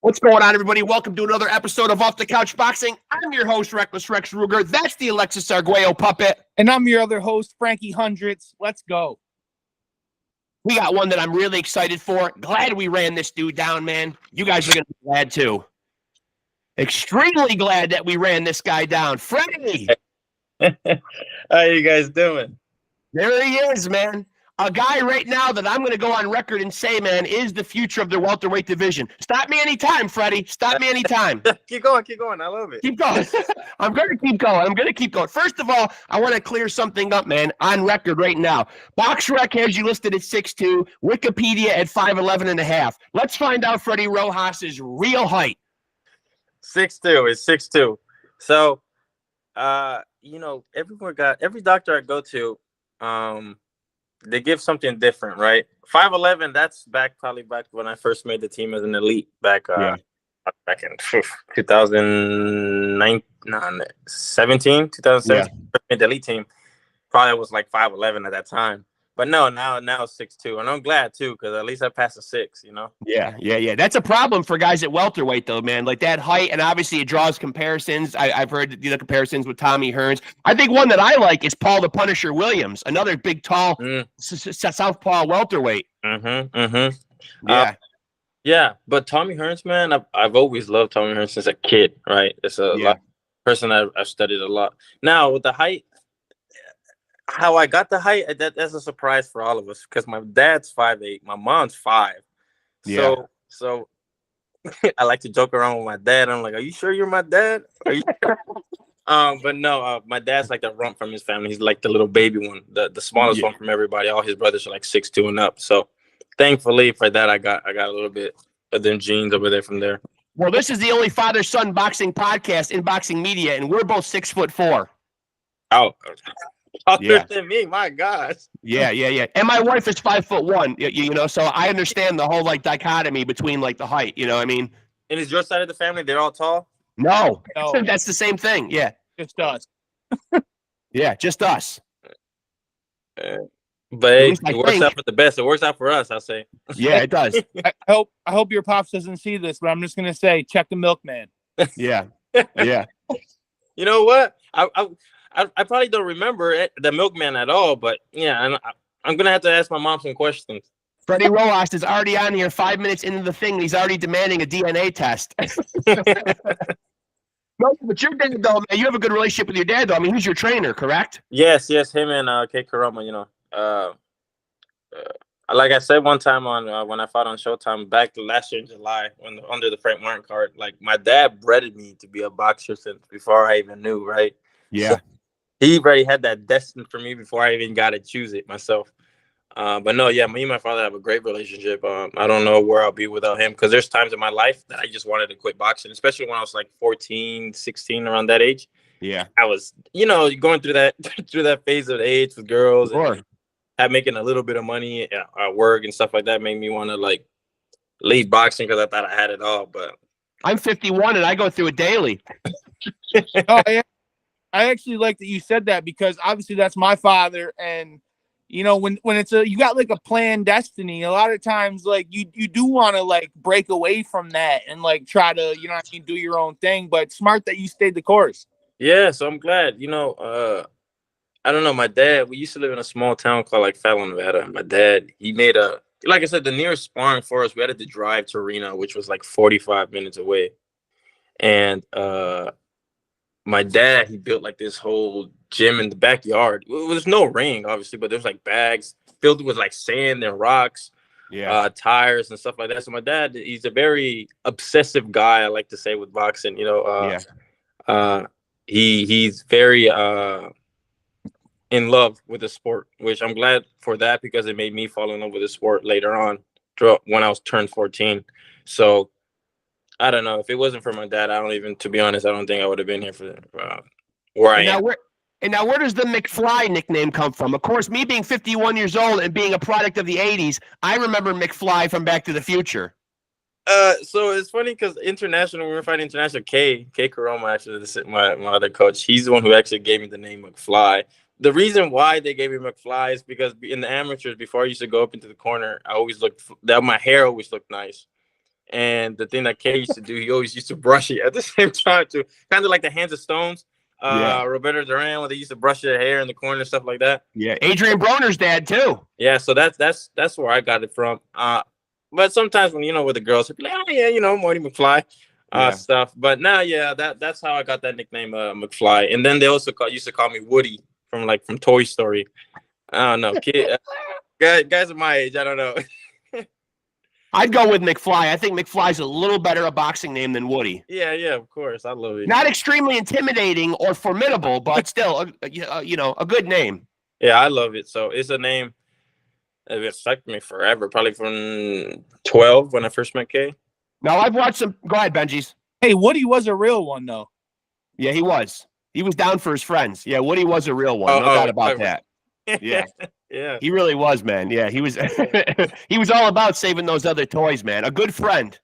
What's going on, everybody? Welcome to another episode of Off the Couch Boxing. I'm your host, Reckless Rex Ruger. That's the Alexis Arguello puppet. And I'm your other host, Frankie Hundreds. Let's go. We got one that I'm really excited for. Glad we ran this dude down, man. You guys are going to be glad, too. Extremely glad that we ran this guy down. Freddie! How you guys doing? There he is, man. A guy right now that I'm going to go on record and say, man, is the future of the welterweight division. Stop me anytime, Freddie. Stop me anytime. Keep going. I love it. Keep going. I'm going to keep going. First of all, I want to clear something up, man, on record right now. BoxRec has you listed at 6'2", Wikipedia at 5'11 and a half. Let's find out Freddie Rojas' real height. 6'2". It's 6'2". So, every doctor I go to, they give something different, right? 5'11", that's probably back when I first made the team as an elite back in 2017, made the elite team. Probably was like 5'11" at that time. But no, now it's 6'2", and I'm glad too, because at least I passed a 6, you know. Yeah. That's a problem for guys at welterweight, though, man. Like that height, and obviously it draws comparisons. I've heard the comparisons with Tommy Hearns. I think one that I like is Paul the Punisher Williams, another big, tall southpaw welterweight. Yeah, but Tommy Hearns, man, I've always loved Tommy Hearns since a kid, right? It's a person I've studied a lot. Now with the height. How I got the height, that's a surprise for all of us because my dad's 5'8", my mom's 5. So I like to joke around with my dad. I'm like, "Are you sure you're my dad?" Are you sure? But no, my dad's like the rump from his family. He's like the little baby one, the smallest one from everybody. All his brothers are like 6'2" and up. So thankfully for that, I got a little bit of them genes over there from there. Well, this is the only father-son boxing podcast in boxing media, and we're both 6'4". Oh. Taller than me, my gosh. Yeah. And my wife is 5'1", you know, so I understand the whole like dichotomy between like the height, you know what I mean? And is your side of the family, they're all tall? No. That's the same thing. Yeah. Just us. Yeah, just us. But hey, it works out for the best. It works out for us, I'll say. Yeah, it does. I hope your pops doesn't see this, but I'm just gonna say, check the milkman. Yeah. You know what? I probably don't remember the milkman at all, but yeah, I'm going to have to ask my mom some questions. Freddie Rojas is already on here 5 minutes into the thing. He's already demanding a DNA test. No, but your dad, though, man, you have a good relationship with your dad, though. I mean, he's your trainer, correct? Yes, him and Kate Karama, you know. Like I said one time on when I fought on Showtime back last year in July, under the Frank Martin card, like my dad bred me to be a boxer since before I even knew, right? Yeah. So, he already had that destined for me before I even got to choose it myself. But no, yeah, me and my father have a great relationship. I don't know where I'll be without him because there's times in my life that I just wanted to quit boxing, especially when I was like 14, 16, around that age. Yeah. I was, going through that phase of age with girls and making a little bit of money at work and stuff like that made me want to like leave boxing because I thought I had it all. But I'm 51 and I go through it daily. Oh, yeah. I actually like that you said that because obviously that's my father, and you know when it's you got like a planned destiny, a lot of times like you do want to like break away from that and like try to do your own thing, but smart that you stayed the course. Yeah, so I'm glad. I don't know, my dad, we used to live in a small town called like Fallon, Nevada. My dad, he made like I said, the nearest sparring for us, we had to drive to Reno, which was like 45 minutes away, and my dad, he built like this whole gym in the backyard. There's no ring, obviously, but there's like bags filled with like sand and rocks, tires and stuff like that. So my dad, he's a very obsessive guy, I like to say, with boxing. He's very in love with the sport, which I'm glad for that because it made me fall in love with the sport later on when I was turned 14. So I don't know. If it wasn't for my dad, to be honest, I don't think I would have been here for where I am. Now, where does the McFly nickname come from? Of course, me being 51 years old and being a product of the 80s, I remember McFly from Back to the Future. So it's funny because when we were fighting international, Kay Karama, actually, my other coach, he's the one who actually gave me the name McFly. The reason why they gave me McFly is because in the amateurs, before I used to go up into the corner, my hair always looked nice. And the thing that Kay used to do, he always used to brush it at the same time too, kind of like the Hands of Stones. Roberto Duran, when they used to brush their hair in the corner and stuff like that. Yeah, Adrian Broner's dad too. Yeah, so that's where I got it from. But sometimes when with the girls, be like, oh yeah, Marty McFly, stuff. But now, that's how I got that nickname, McFly. And then they also used to call me Woody from Toy Story. I don't know, kid, guys of my age, I don't know. I'd go with McFly. I think McFly's a little better a boxing name than Woody. Yeah, of course. I love it. Not extremely intimidating or formidable, but still, a good name. Yeah, I love it. So it's a name that stuck me forever, probably from 12 when I first met Kay. Now, I've watched some. Go ahead, Benjis. Hey, Woody was a real one, though. Yeah, he was. He was down for his friends. Yeah, Woody was a real one. No doubt about that. Yeah. Yeah. He really was, man. Yeah, he was he was all about saving those other toys, man. A good friend.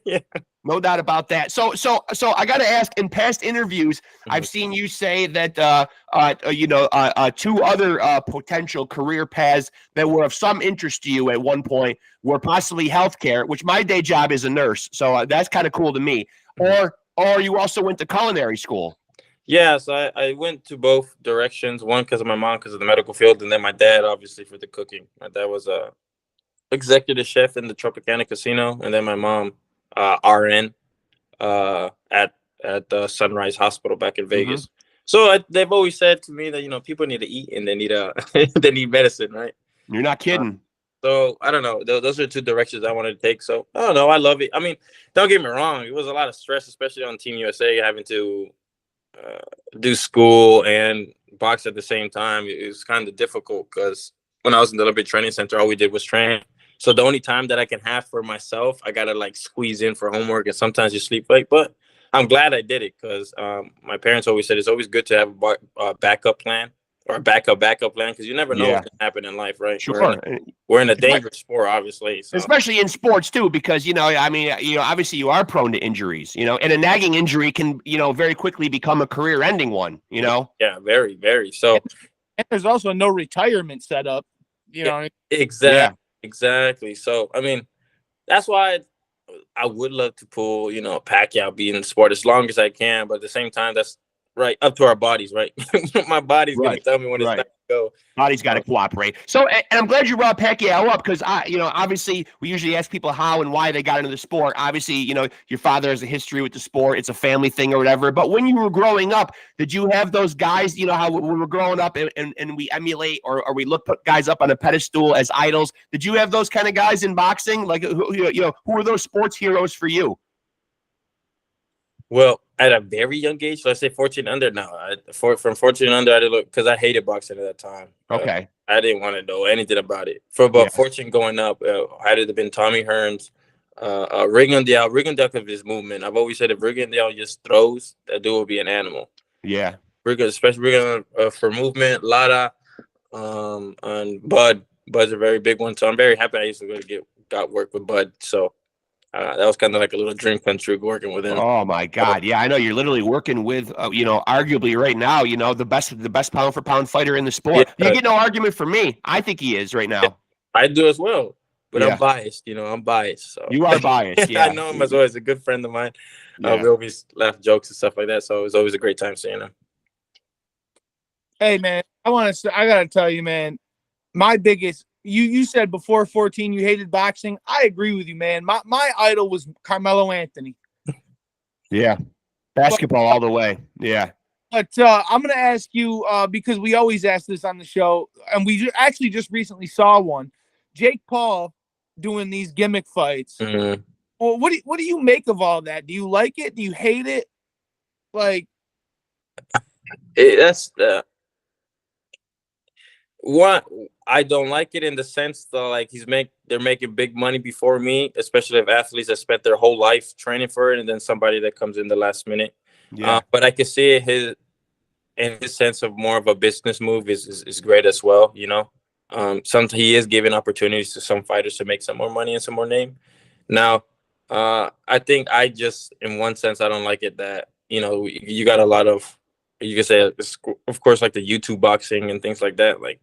Yeah. No doubt about that. So I got to ask, in past interviews, I've seen you say that two other potential career paths that were of some interest to you at one point were possibly healthcare, which my day job is a nurse. So that's kind of cool to me. Or you also went to culinary school. Yeah, so I went to both directions. One because of my mom, because of the medical field, and then my dad, obviously, for the cooking. My dad was a executive chef in the Tropicana Casino, and then my mom, RN, at the Sunrise Hospital back in Vegas. So they've always said to me that people need to eat and they need they need medicine, right? You're not kidding. So I don't know. Those are two directions I wanted to take. So I don't know. I love it. I mean, don't get me wrong. It was a lot of stress, especially on Team USA, having to do school and box at the same time. It was kind of difficult because when I was in the Olympic Training Center, all we did was train. So the only time that I can have for myself, I gotta squeeze in for homework, and sometimes you sleep late. But I'm glad I did it because my parents always said it's always good to have a backup plan or a backup plan because you never know what can happen in life, right? Sure. We're in a dangerous sport, obviously. So. Especially in sports too, because obviously you are prone to injuries, and a nagging injury can, very quickly become a career-ending one, Yeah, very, very. So, and there's also no retirement set up, Exactly. Yeah. Exactly. So, I mean, that's why I would love to pull, Pacquiao, be in the sport as long as I can, but at the same time, that's right up to our bodies, right? My body's gonna tell me when it's time to go. Body's got to cooperate. So, and I'm glad you brought Pacquiao up because obviously we usually ask people how and why they got into the sport. Obviously, your father has a history with the sport; it's a family thing or whatever. But when you were growing up, did you have those guys? How when we were growing up and we emulate or we put guys up on a pedestal as idols? Did you have those kind of guys in boxing? Who were those sports heroes for you? Well, at a very young age, so let's say 14 under. No, from 14 under, I didn't look because I hated boxing at that time. Okay, I didn't want to know anything about it. For about 14 going up, had it been Tommy Hearns, Rigondeaux because of his movement. I've always said if Rigondeaux just throws, that dude will be an animal. Yeah, especially Rigondeaux for movement. Lara, and Bud. Bud's a very big one. So I'm very happy I used to got work with Bud. So. That was kind of like a little dream come true working with him. Oh my God! Yeah, I know you're literally working with, arguably right now, the best pound for pound fighter in the sport. You get no argument from me. I think he is right now. I do as well, but I'm biased. I'm biased. So you are biased. Yeah, I know him as well. He's a good friend of mine. We always laugh jokes and stuff like that. So it was always a great time seeing him. Hey man, I gotta tell you, man, my biggest. You said before 14 you hated boxing. I agree with you, man. My idol was Carmelo Anthony. Yeah. Basketball all the way. Yeah. But I'm going to ask you, because we always ask this on the show, and we actually just recently saw one. Jake Paul doing these gimmick fights. Mm-hmm. Well, what do you make of all that? Do you like it? Do you hate it? That's what I don't like it in the sense that they're making big money before me, especially if athletes that spent their whole life training for it, and then somebody that comes in the last minute. Yeah. But I can see his sense of more of a business move is great as well. He is giving opportunities to some fighters to make some more money and some more name. Now, I think in one sense, I don't like it that you got a lot of, you can say, of course, like the YouTube boxing and things like that, like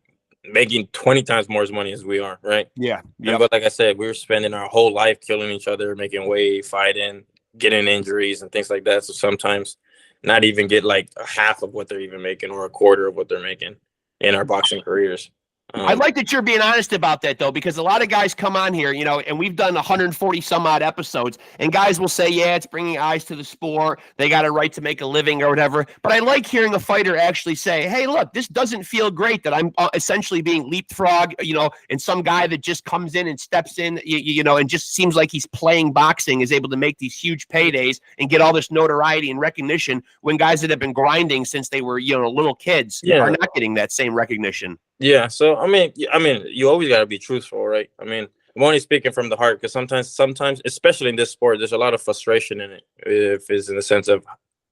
making 20 times more money as we are, right? Yeah. Yeah. But like I said, we were spending our whole life killing each other, making weight, fighting, getting injuries and things like that. So sometimes not even get like a half of what they're even making or a quarter of what they're making in our boxing careers. I like that you're being honest about that, though, because a lot of guys come on here, you know, and we've done 140 some odd episodes, and guys will say, yeah, it's bringing eyes to the sport. They got a right to make a living or whatever. But I like hearing a fighter actually say, hey, look, this doesn't feel great that I'm essentially being leapfrogged, you know, and some guy that just comes in and steps in, you know, and just seems like he's playing boxing is able to make these huge paydays and get all this notoriety and recognition when guys that have been grinding since they were, you know, little kids are not getting that same recognition. Yeah, so I mean, you always got to be truthful, right? I mean, I'm only speaking from the heart because sometimes, especially in this sport, there's a lot of frustration in it. If it's in the sense of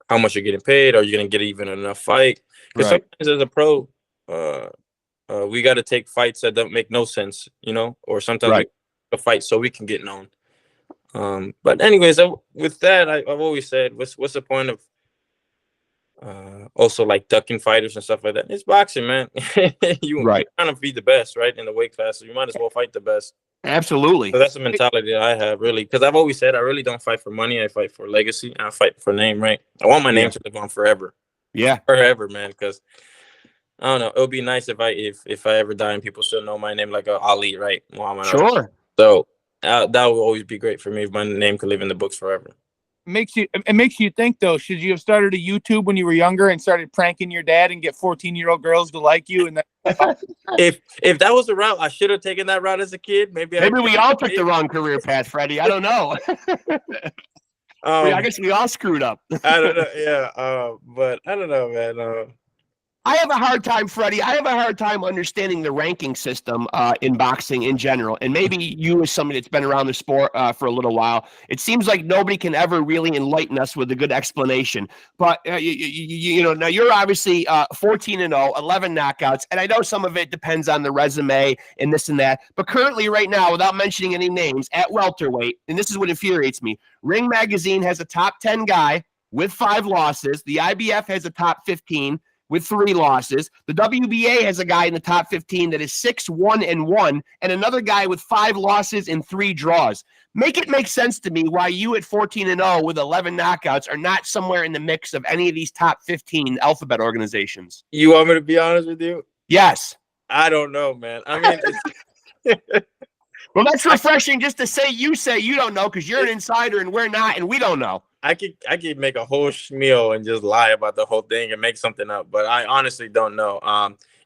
how much you're getting paid, or you're gonna get even enough fight. Because sometimes as a pro, we got to take fights that don't make no sense, you know, or sometimes we a fight so we can get known. But anyways, with that, I've always said, what's the point of also like ducking fighters and stuff like that? It's boxing, man. You're trying to be the best, right, in the weight class, so you might as well fight the best. Absolutely. So that's the mentality that I have, really, because I've always said I really don't fight for money. I fight for legacy, and I fight for name, right? I want my name to live on forever. Yeah, forever, man. Because I don't know, it would be nice if I ever die and people still know my name, like Ali, right? Muhammad Ali. So that would always be great for me if my name could live in the books forever. It makes you think, though, should you have started a YouTube when you were younger and started pranking your dad and get 14-year-old girls to like you? And then if that was the route, I should have taken that route as a kid. Maybe we all took the wrong career path, Freddie. I don't know. I guess we all screwed up. I don't know. Yeah, but I don't know, man. I have a hard time, Freddie. I have a hard time understanding the ranking system in boxing in general. And maybe you, as somebody that's been around the sport for a little while, it seems like nobody can ever really enlighten us with a good explanation. But, you know, now you're obviously 14-0, 11 knockouts. And I know some of it depends on the resume and this and that. But currently right now, without mentioning any names, at welterweight, and this is what infuriates me, Ring Magazine has a top 10 guy with 5 losses. The IBF has a top 15 with 3 losses. The WBA has a guy in the top 15 that is 6-1-1, and another guy with 5 losses and 3 draws. Make it make sense to me why you at 14-0 with 11 knockouts are not somewhere in the mix of any of these top 15 alphabet organizations. You want me to be honest with you? Yes. I don't know, man. I mean, well, that's refreshing just to say you don't know, because you're an insider and we're not, and we don't know. I could make a whole schmeal and just lie about the whole thing and make something up, but I honestly don't know.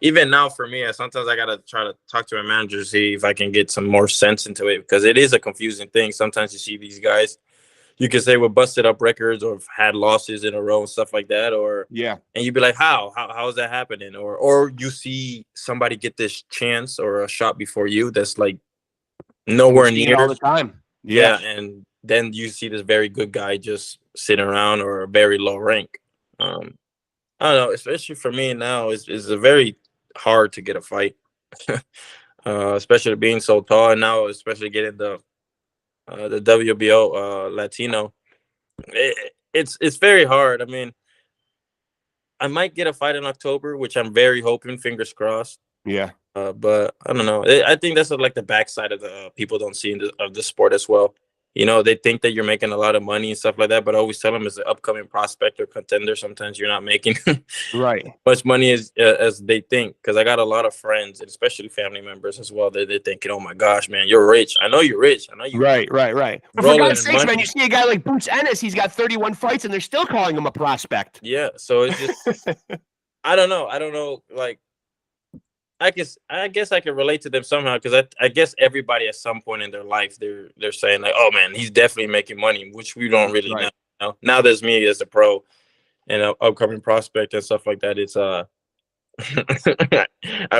Even now for me, sometimes I gotta try to talk to my manager to see if I can get some more sense into it, because it is a confusing thing. Sometimes you see these guys, you can say we're busted up records or have had losses in a row and stuff like that, or and you'd be like, how is that happening? Or you see somebody get this chance or a shot before you that's like nowhere near all the time. Yeah, and then you see this very good guy just sitting around, or a very low rank. I don't know, especially for me now, it's a very hard to get a fight, especially being so tall, and now especially getting the WBO Latino. It's very hard. I mean, I might get a fight in October, which I'm very hoping, fingers crossed. Yeah. But I don't know. I think that's like the backside of the people don't see of the sport as well. You know, they think that you're making a lot of money and stuff like that, but I always tell them as an upcoming prospect or contender, sometimes you're not making much money as they think. Because I got a lot of friends, and especially family members as well, they're thinking, oh my gosh, man, you're rich. I know you're rich. I know you're right. But for God's sakes, man, you see a guy like Boots Ennis, he's got 31 fights, and they're still calling him a prospect. Yeah, so it's just, I don't know, like, I guess I can relate to them somehow, because I guess everybody at some point in their life they're saying like, oh man, he's definitely making money, which we don't really know. Now there's me as a pro and an upcoming prospect and stuff like that. It's I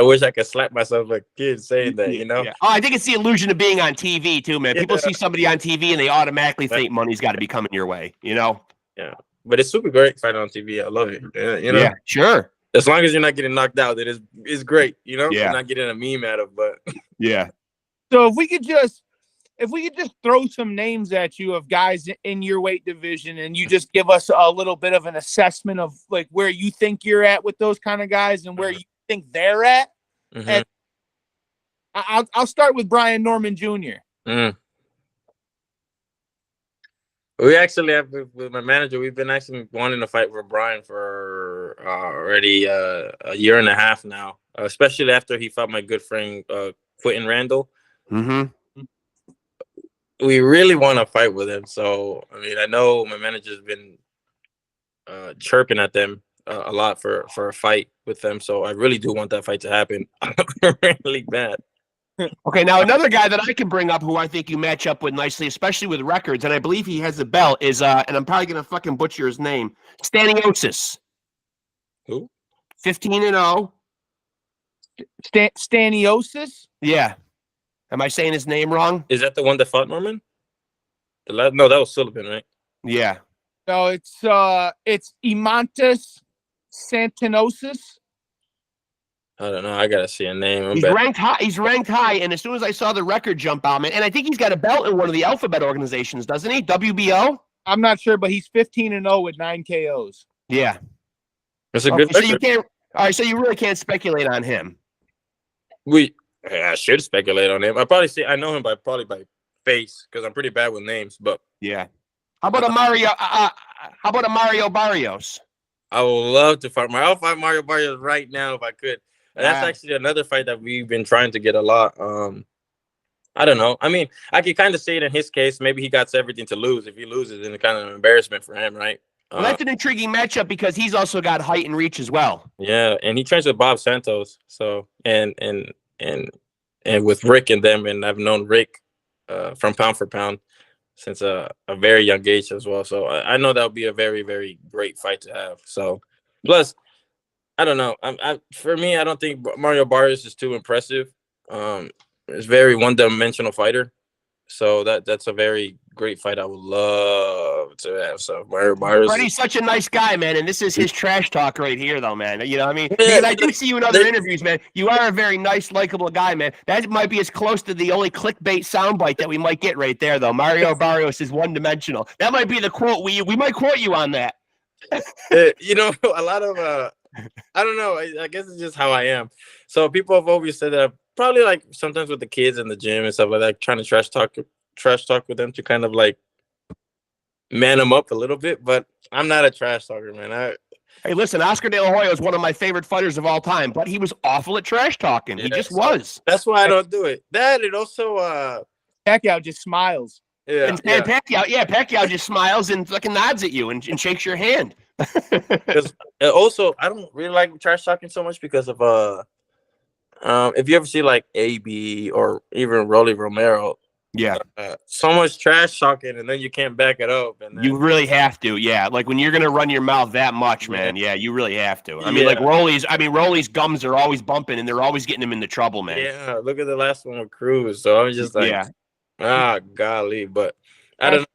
wish I could slap myself like kid saying that, you know. Yeah. Oh, I think it's the illusion of being on TV too, man. People see somebody on TV and they automatically think money's got to be coming your way, you know. Yeah, but it's super great fighting on TV. I love it. You know. Yeah, sure. As long as you're not getting knocked out, it is great, you know. Yeah. You're not getting a meme out of, but yeah. So if we could just throw some names at you of guys in your weight division, and you just give us a little bit of an assessment of like where you think you're at with those kind of guys and where you think they're at, and I'll start with Brian Norman Jr. We actually have with my manager. We've been actually wanting to fight with Brian for already a year and a half now. Especially after he fought my good friend Quentin Randall. Mm-hmm. We really want to fight with him. So I mean, I know my manager's been chirping at them a lot for a fight with them. So I really do want that fight to happen really bad. Okay, now another guy that I can bring up who I think you match up with nicely, especially with records, and I believe he has a belt, is and I'm probably gonna fucking butcher his name, Staniosis. Who? 15-0. Staniosis? Yeah. Am I saying his name wrong? Is that the one that fought Norman? No, that was Sullivan, right? Yeah. No, it's Imantas Santinosis. I don't know. I gotta see a name. He's ranked high. He's ranked high, and as soon as I saw the record jump out, man, and I think he's got a belt in one of the alphabet organizations, doesn't he? WBO. I'm not sure, but he's 15-0 with 9 KOs. Yeah, that's a good. So you can't. All right, so you really can't speculate on him. I should speculate on him. I know him by face because I'm pretty bad with names. But yeah, how about a Mario? How about a Mario Barrios? I would love to fight. I'll fight Mario Barrios right now if I could. That's actually another fight that we've been trying to get a lot. I don't know. I mean, I could kind of say it in his case. Maybe he got everything to lose. If he loses, then it's kind of an embarrassment for him, right? Well, that's an intriguing matchup because he's also got height and reach as well. Yeah, and he trains with Bob Santos. So and with Rick and them, and I've known Rick from Pound for Pound since a very young age as well. So I know that would be a very, very great fight to have. So plus, I don't know. For me, I don't think Mario Barrios is too impressive. He's a very one-dimensional fighter. So that's a very great fight. I would love to have. So Mario Barrios. Freddie's such a nice guy, man, and this is his trash talk right here, though, man. You know what I mean? Because I do see you in other interviews, man. You are a very nice, likable guy, man. That might be as close to the only clickbait soundbite that we might get right there, though. Mario Barrios is one-dimensional. That might be the quote. We might quote you on that. You know, a lot of I don't know. I guess it's just how I am. So people have always said that. Probably like sometimes with the kids in the gym and stuff like that, trying to trash talk with them to kind of like man them up a little bit. But I'm not a trash talker, man. Hey, listen, Oscar De La Hoya is one of my favorite fighters of all time, but he was awful at trash talking. He just was. That's why I don't do it. That and also Pacquiao just smiles. Yeah, and Pacquiao just smiles and fucking nods at you and shakes your hand. Because also I don't really like trash talking so much because of if you ever see like AB or even Rolly Romero, so much trash talking and then you can't back it up. And then, you really have to, like when you're gonna run your mouth that much, man. Yeah, you really have to. I mean, like Rolly's gums are always bumping and they're always getting him into trouble, man. Yeah, look at the last one with Cruz. So I was just like, golly, but I don't know.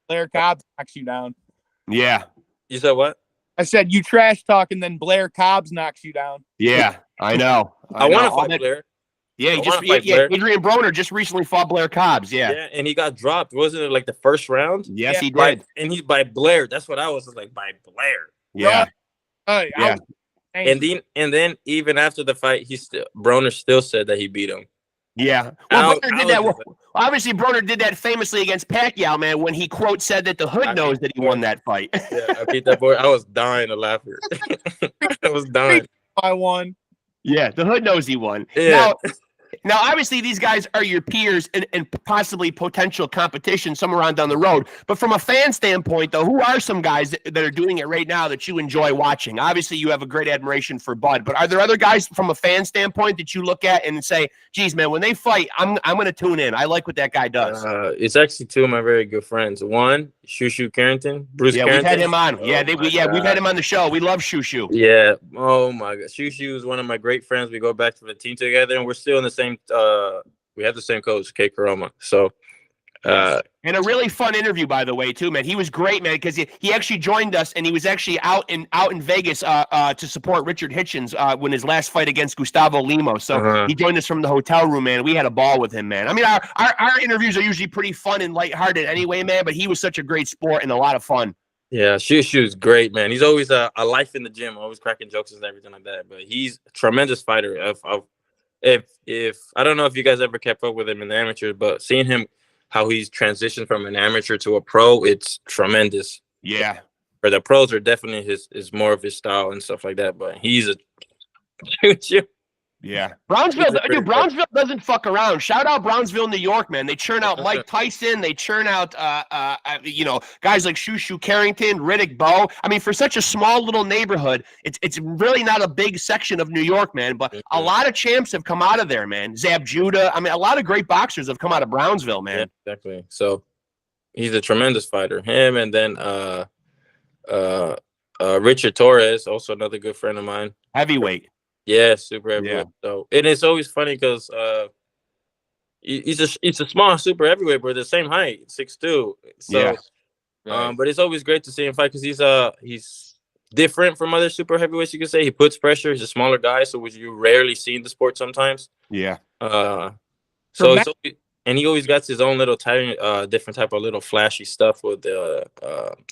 Blair Cobb knocks you down. Yeah. You said what? I said you trash talk and then Blair Cobbs knocks you down. Yeah, I know. I want to fight Blair. Yeah, Adrian Broner just recently fought Blair Cobbs. Yeah, and he got dropped. Wasn't it like the first round? Yes, he did. And he's by Blair. That's what I was like, by Blair. Yeah. And then even after the fight, Broner still said that he beat him. Yeah. Well, Broner did that. Obviously, Broner did that famously against Pacquiao, man, when he quote said that the hood knows that he won that fight. Yeah, I beat that boy. I was dying to laugh. I was dying. I won. Yeah, the hood knows he won. Yeah. Now, obviously, these guys are your peers and possibly potential competition somewhere on down the road. But from a fan standpoint, though, who are some guys that are doing it right now that you enjoy watching? Obviously, you have a great admiration for Bud, but are there other guys from a fan standpoint that you look at and say, geez, man, when they fight, I'm going to tune in. I like what that guy does. It's actually two of my very good friends. One, Shushu Carrington, Bruce Carrington. We've had him on. We've had him on the show. We love Shushu. Yeah. Oh, my God. Shushu is one of my great friends. We go back to the team together, and we're still in the same we have the same coach, Kay Karoma. So and a really fun interview, by the way, too, man. He was great, man, because he actually joined us and he was actually out in Vegas to support Richard Hitchens when his last fight against Gustavo Lima. So he joined us from the hotel room, man. We had a ball with him, man. I mean, our interviews are usually pretty fun and lighthearted anyway, man, but he was such a great sport and a lot of fun. Yeah, Shushu's great, man. He's always a life in the gym, always cracking jokes and everything like that. But he's a tremendous fighter. if I don't know if you guys ever kept up with him in the amateurs, but seeing him how he's transitioned from an amateur to a pro, it's tremendous. Yeah. For the pros are definitely is more of his style and stuff like that, but he's a yeah. Brownsville, dude, Brownsville doesn't fuck around. Shout out Brownsville, New York, man. They churn out Mike Tyson. They churn out, you know, guys like Shushu Carrington, Riddick Bowe. I mean, for such a small little neighborhood, it's really not a big section of New York, man. But a lot of champs have come out of there, man. Zab Judah. I mean, a lot of great boxers have come out of Brownsville, man. Yeah, exactly. So he's a tremendous fighter. Him and then Richard Torres, also another good friend of mine. Heavyweight. Yeah, super heavyweight. Yeah. So, and it's always funny because he's a small super heavyweight, but the same height, 6'2". So, yeah. But it's always great to see him fight because he's different from other super heavyweights. You could say he puts pressure. He's a smaller guy, so which you rarely see in the sport sometimes. Yeah. So and he always got his own little different type of little flashy stuff with the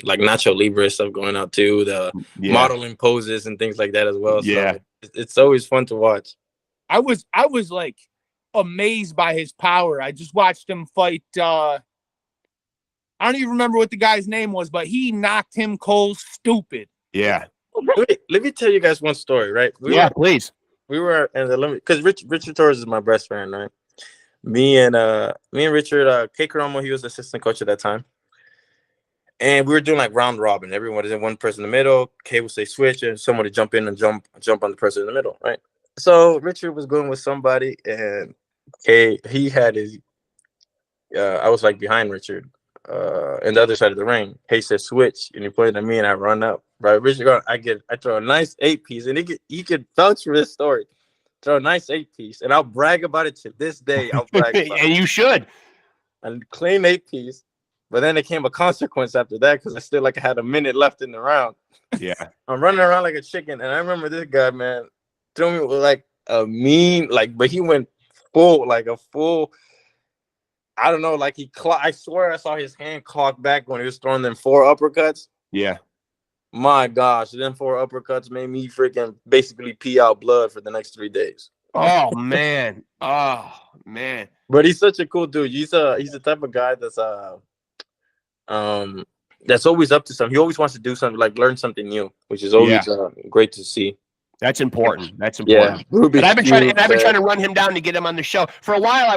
like Nacho Libre stuff going out too, the modeling poses and things like that as well. Yeah. So it's always fun to watch. I was like amazed by his power. I just watched him fight. I don't even remember what the guy's name was, but he knocked him cold stupid. Yeah. Let me tell you guys one story, right? Please. We were in the limit because Richard Torres is my best friend, right? Me and Richard, K. Caromo, he was the assistant coach at that time. And we were doing like round robin. Everyone is in one person in the middle. K would say switch, and someone would jump in and jump on the person in the middle, right? So Richard was going with somebody, and K, he had his. I was like behind Richard, on the other side of the ring. K said switch, and he pointed at me, and I run up. Right, Richard, I throw a nice 8-piece, and he could vouch for this story. Throw a nice 8-piece, and I'll brag about it to this day. I'll brag about and you should. And clean 8-piece. But then there came a consequence after that because I still like I had a minute left in the round. Yeah. I'm running around like a chicken. And I remember this guy, man, threw me with like a mean, like, but he went full, like a full, I don't know, like I swear I saw his hand clock back when he was throwing them 4 uppercuts. Yeah. My gosh, them 4 uppercuts made me freaking basically pee out blood for the next 3 days. Oh man. Oh man. But he's such a cool dude. He's the type of guy that's always up to something. He always wants to do something, like learn something new, which is always great to see. That's important. That's important. Yeah. But I've been trying to run him down to get him on the show. For a while, I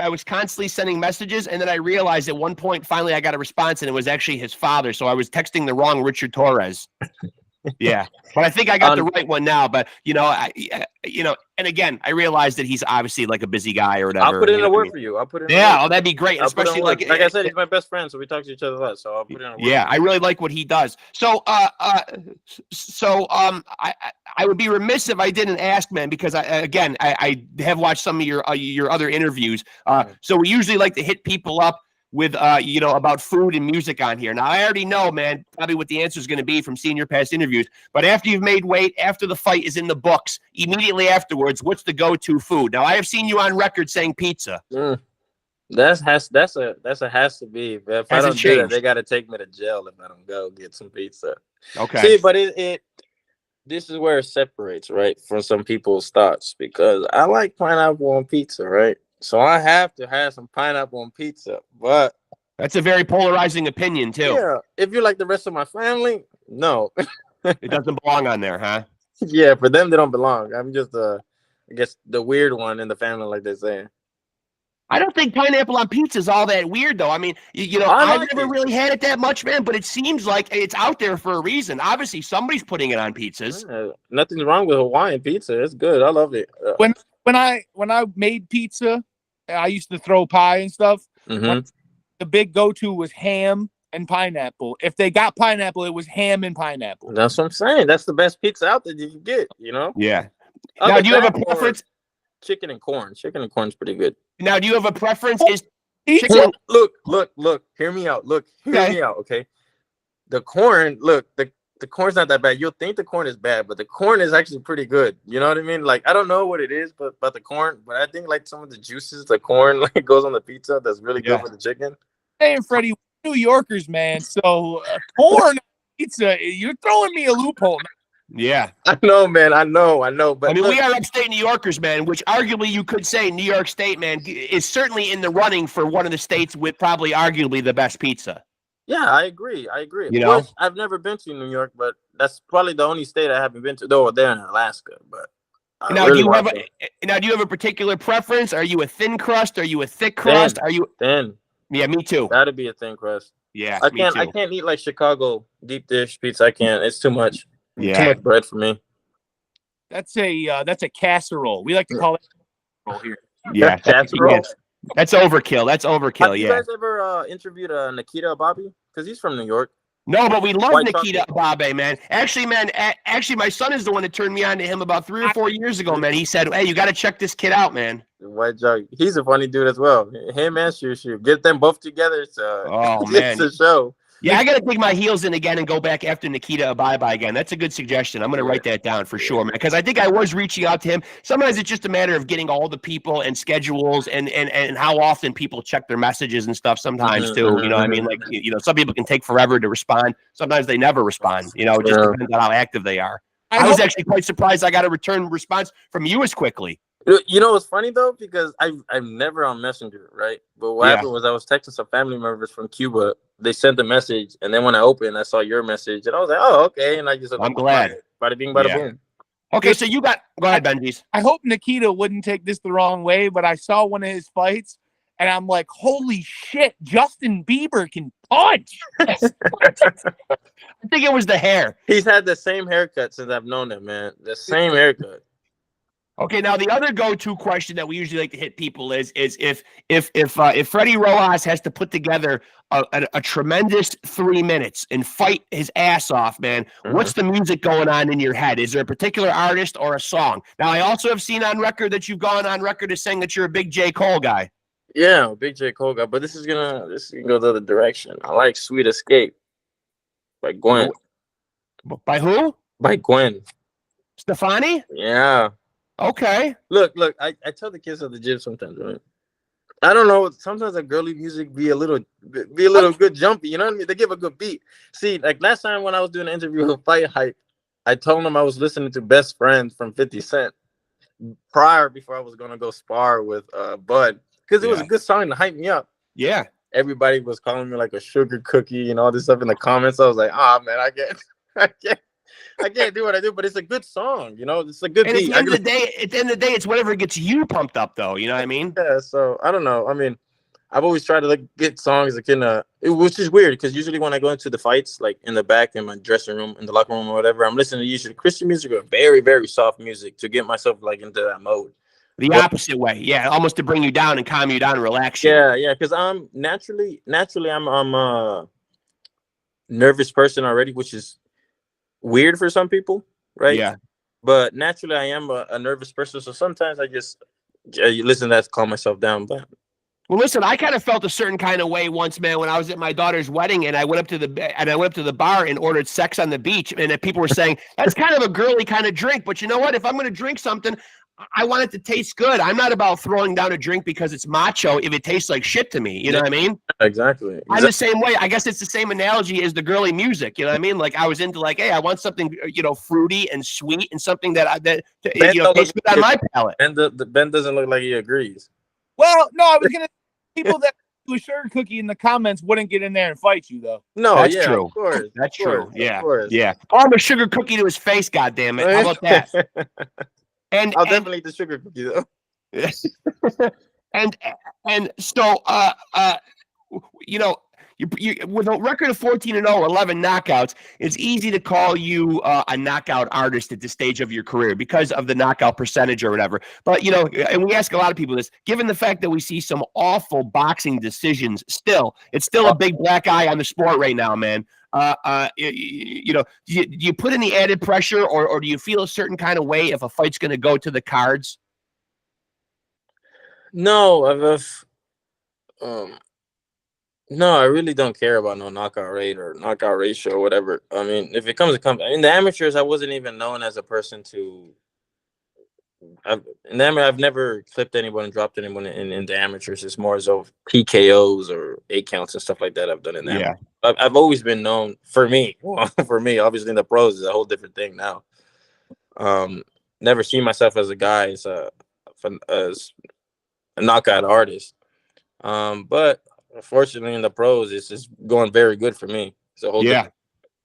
was constantly sending messages, and then I realized at one point, finally, I got a response, and it was actually his father. So I was texting the wrong Richard Torres. Yeah, but I think I got the right one now. But and again, I realized that he's obviously like a busy guy or whatever. I'll put in a word for you. I'll put in. Yeah, that'd be great. Especially like I said, he's my best friend, so we talk to each other a lot. So I'll put in a word. Yeah, I really like what he does. So, I would be remiss if I didn't ask, man, because I have watched some of your other interviews. So we usually like to hit people up with about food and music on here. Now I already know, man, probably what the answer is going to be from seeing your past interviews. But after you've made weight, after the fight is in the books, immediately afterwards, what's the go-to food? Now I have seen you on record saying pizza. That's a has to be. If I don't do that, they got to take me to jail if I don't go get some pizza. Okay. See, but this is where it separates, right, from some people's thoughts, because I like pineapple on pizza, right? So I have to have some pineapple on pizza, but that's a very polarizing opinion too. Yeah, if you're like the rest of my family, no, it doesn't belong on there, huh? Yeah, for them they don't belong. I'm just I guess the weird one in the family, like they say. I don't think pineapple on pizza is all that weird, though. I mean, I've never really had it that much, man. But it seems like it's out there for a reason. Obviously, somebody's putting it on pizzas. Nothing's wrong with Hawaiian pizza. It's good. I love it. When I made pizza, I used to throw pie and stuff. Mm-hmm. The big go-to was ham and pineapple. If they got pineapple, it was ham and pineapple. That's what I'm saying. That's the best pizza out there you can get, Yeah. Now, do you have a preference? Chicken and corn. Chicken and corn's pretty good. Now, do you have a preference? Is chicken? Look. Hear me out. Hear me out, okay? The corn, the corn's not that bad. You'll think the corn is bad, but the corn is actually pretty good. You know what I mean? Like, I don't know what it is, but the corn, but I think like some of the juices, the corn like goes on the pizza. That's really good for the chicken. Hey, Freddie, New Yorkers, man. So corn pizza, you're throwing me a loophole. Yeah. I know, man. I know. But I mean, we are upstate New Yorkers, man, which arguably you could say New York State, man, is certainly in the running for one of the states with probably arguably the best pizza. Yeah, I agree. You know? Which I've never been to New York, but that's probably the only state I haven't been to. Though they're in Alaska, but now, do you have a particular preference? Are you a thin crust? Are you a thick crust? Thin. Are you thin? Yeah, me too. Gotta be a thin crust. Yeah, I me too. I can't eat like Chicago deep dish pizza. I can't. It's too much. Yeah. Too much bread for me. That's a casserole. We like to call it casserole here. Yeah, casserole. That's overkill. That's overkill. Have you guys ever interviewed Nikita Bobby? Because he's from New York. No, but we love White Nikita Ababe, man. Actually, my son is the one that turned me on to him about 3 or 4 years ago, man. He said, "Hey, you got to check this kid out, man." White Jock. He's a funny dude as well. Him and Shoo. Get them both together. Oh, man. It's a show. Yeah, I got to dig my heels in again and go back after Nikita Ababe again. That's a good suggestion. I'm going to write that down for sure, man, because I think I was reaching out to him. Sometimes it's just a matter of getting all the people and schedules and how often people check their messages and stuff sometimes too. You know what I mean? Like, some people can take forever to respond. Sometimes they never respond. It just depends on how active they are. I was actually quite surprised I got a return response from you as quickly. You know what's funny though, because I'm never on Messenger, right? But what happened was I was texting some family members from Cuba. They sent a message, and then when I opened, I saw your message, and I was like, "Oh, okay." And I just I'm glad. Bada bing, bada boom. Okay, so go ahead, Benjis. I hope Nikita wouldn't take this the wrong way, but I saw one of his fights, and I'm like, "Holy shit, Justin Bieber can punch!" I think it was the hair. He's had the same haircut since I've known him, man. The same haircut. Okay, now the other go-to question that we usually like to hit people is if Freddie Rojas has to put together a tremendous 3 minutes and fight his ass off, man, what's the music going on in your head? Is there a particular artist or a song? Now, I also have seen on record that you've gone on record as saying that you're a big J. Cole guy. Yeah, I'm a big J. Cole guy, but this is gonna go the other direction. I like "Sweet Escape" by Gwen. By who? By Gwen Stefani? Yeah. Okay. Look, I tell the kids at the gym sometimes, right? I don't know. Sometimes the girly music be a little good jumpy. You know what I mean? They give a good beat. See, like last time when I was doing an interview with Fight Hype, I told them I was listening to "Best Friend" from 50 Cent before I was gonna go spar with Bud, because it was a good song to hype me up. Yeah. Everybody was calling me like a sugar cookie and all this stuff in the comments. I was like, man, I can't do what I do, but it's a good song, It's a good beat. At the end of the day, it's whatever gets you pumped up, though. You know what I mean? Yeah. So I don't know. I mean, I've always tried to get songs that can, which is weird because usually when I go into the fights, like in the back in my dressing room, in the locker room or whatever, I'm listening to usually Christian music or very, very soft music to get myself into that mode. The opposite way, yeah, almost to bring you down and calm you down and relax you. Yeah, because I'm naturally I'm a nervous person already, which is weird for some people, right? Yeah. But naturally, I am a nervous person, so sometimes I just listen to that to calm myself down. But well, listen, I kind of felt a certain kind of way once, man, when I was at my daughter's wedding, and I went up to the bar and ordered Sex on the Beach, and people were saying that's kind of a girly kind of drink, but you know what? If I'm going to drink something, I want it to taste good. I'm not about throwing down a drink because it's macho if it tastes like shit to me. You know what I mean? Exactly. I'm the same way. I guess it's the same analogy as the girly music. You know what I mean? Like I was into hey, I want something, fruity and sweet and something that tastes good on my palate. And the Ben doesn't look like he agrees. Well, no, I was gonna people that do a sugar cookie in the comments wouldn't get in there and fight you though. No, that's true. Of course, that's true. Yeah, yeah. Oh, I'm a sugar cookie to his face. God damn it! How about that? And I'll definitely eat the sugar cookie though. and so you with a record of 14-0, 11 knockouts, it's easy to call you a knockout artist at this stage of your career because of the knockout percentage or whatever. But and we ask a lot of people this, given the fact that we see some awful boxing decisions, it's still a big black eye on the sport right now, man. Do you put any added pressure or do you feel a certain kind of way if a fight's going to go to the cards? No, no, I really don't care about no knockout rate or knockout ratio or whatever. I mean, if it comes in the amateurs, I wasn't even known as a person to. I've never clipped anyone and dropped anyone in the amateurs. It's more as of PKOs or 8 counts and stuff like that I've done in that. Yeah. I've always been known for me. Well, for me, obviously in the pros is a whole different thing now. Never see myself as a guy as a knockout artist. But unfortunately, in the pros, it's just going very good for me. It's a whole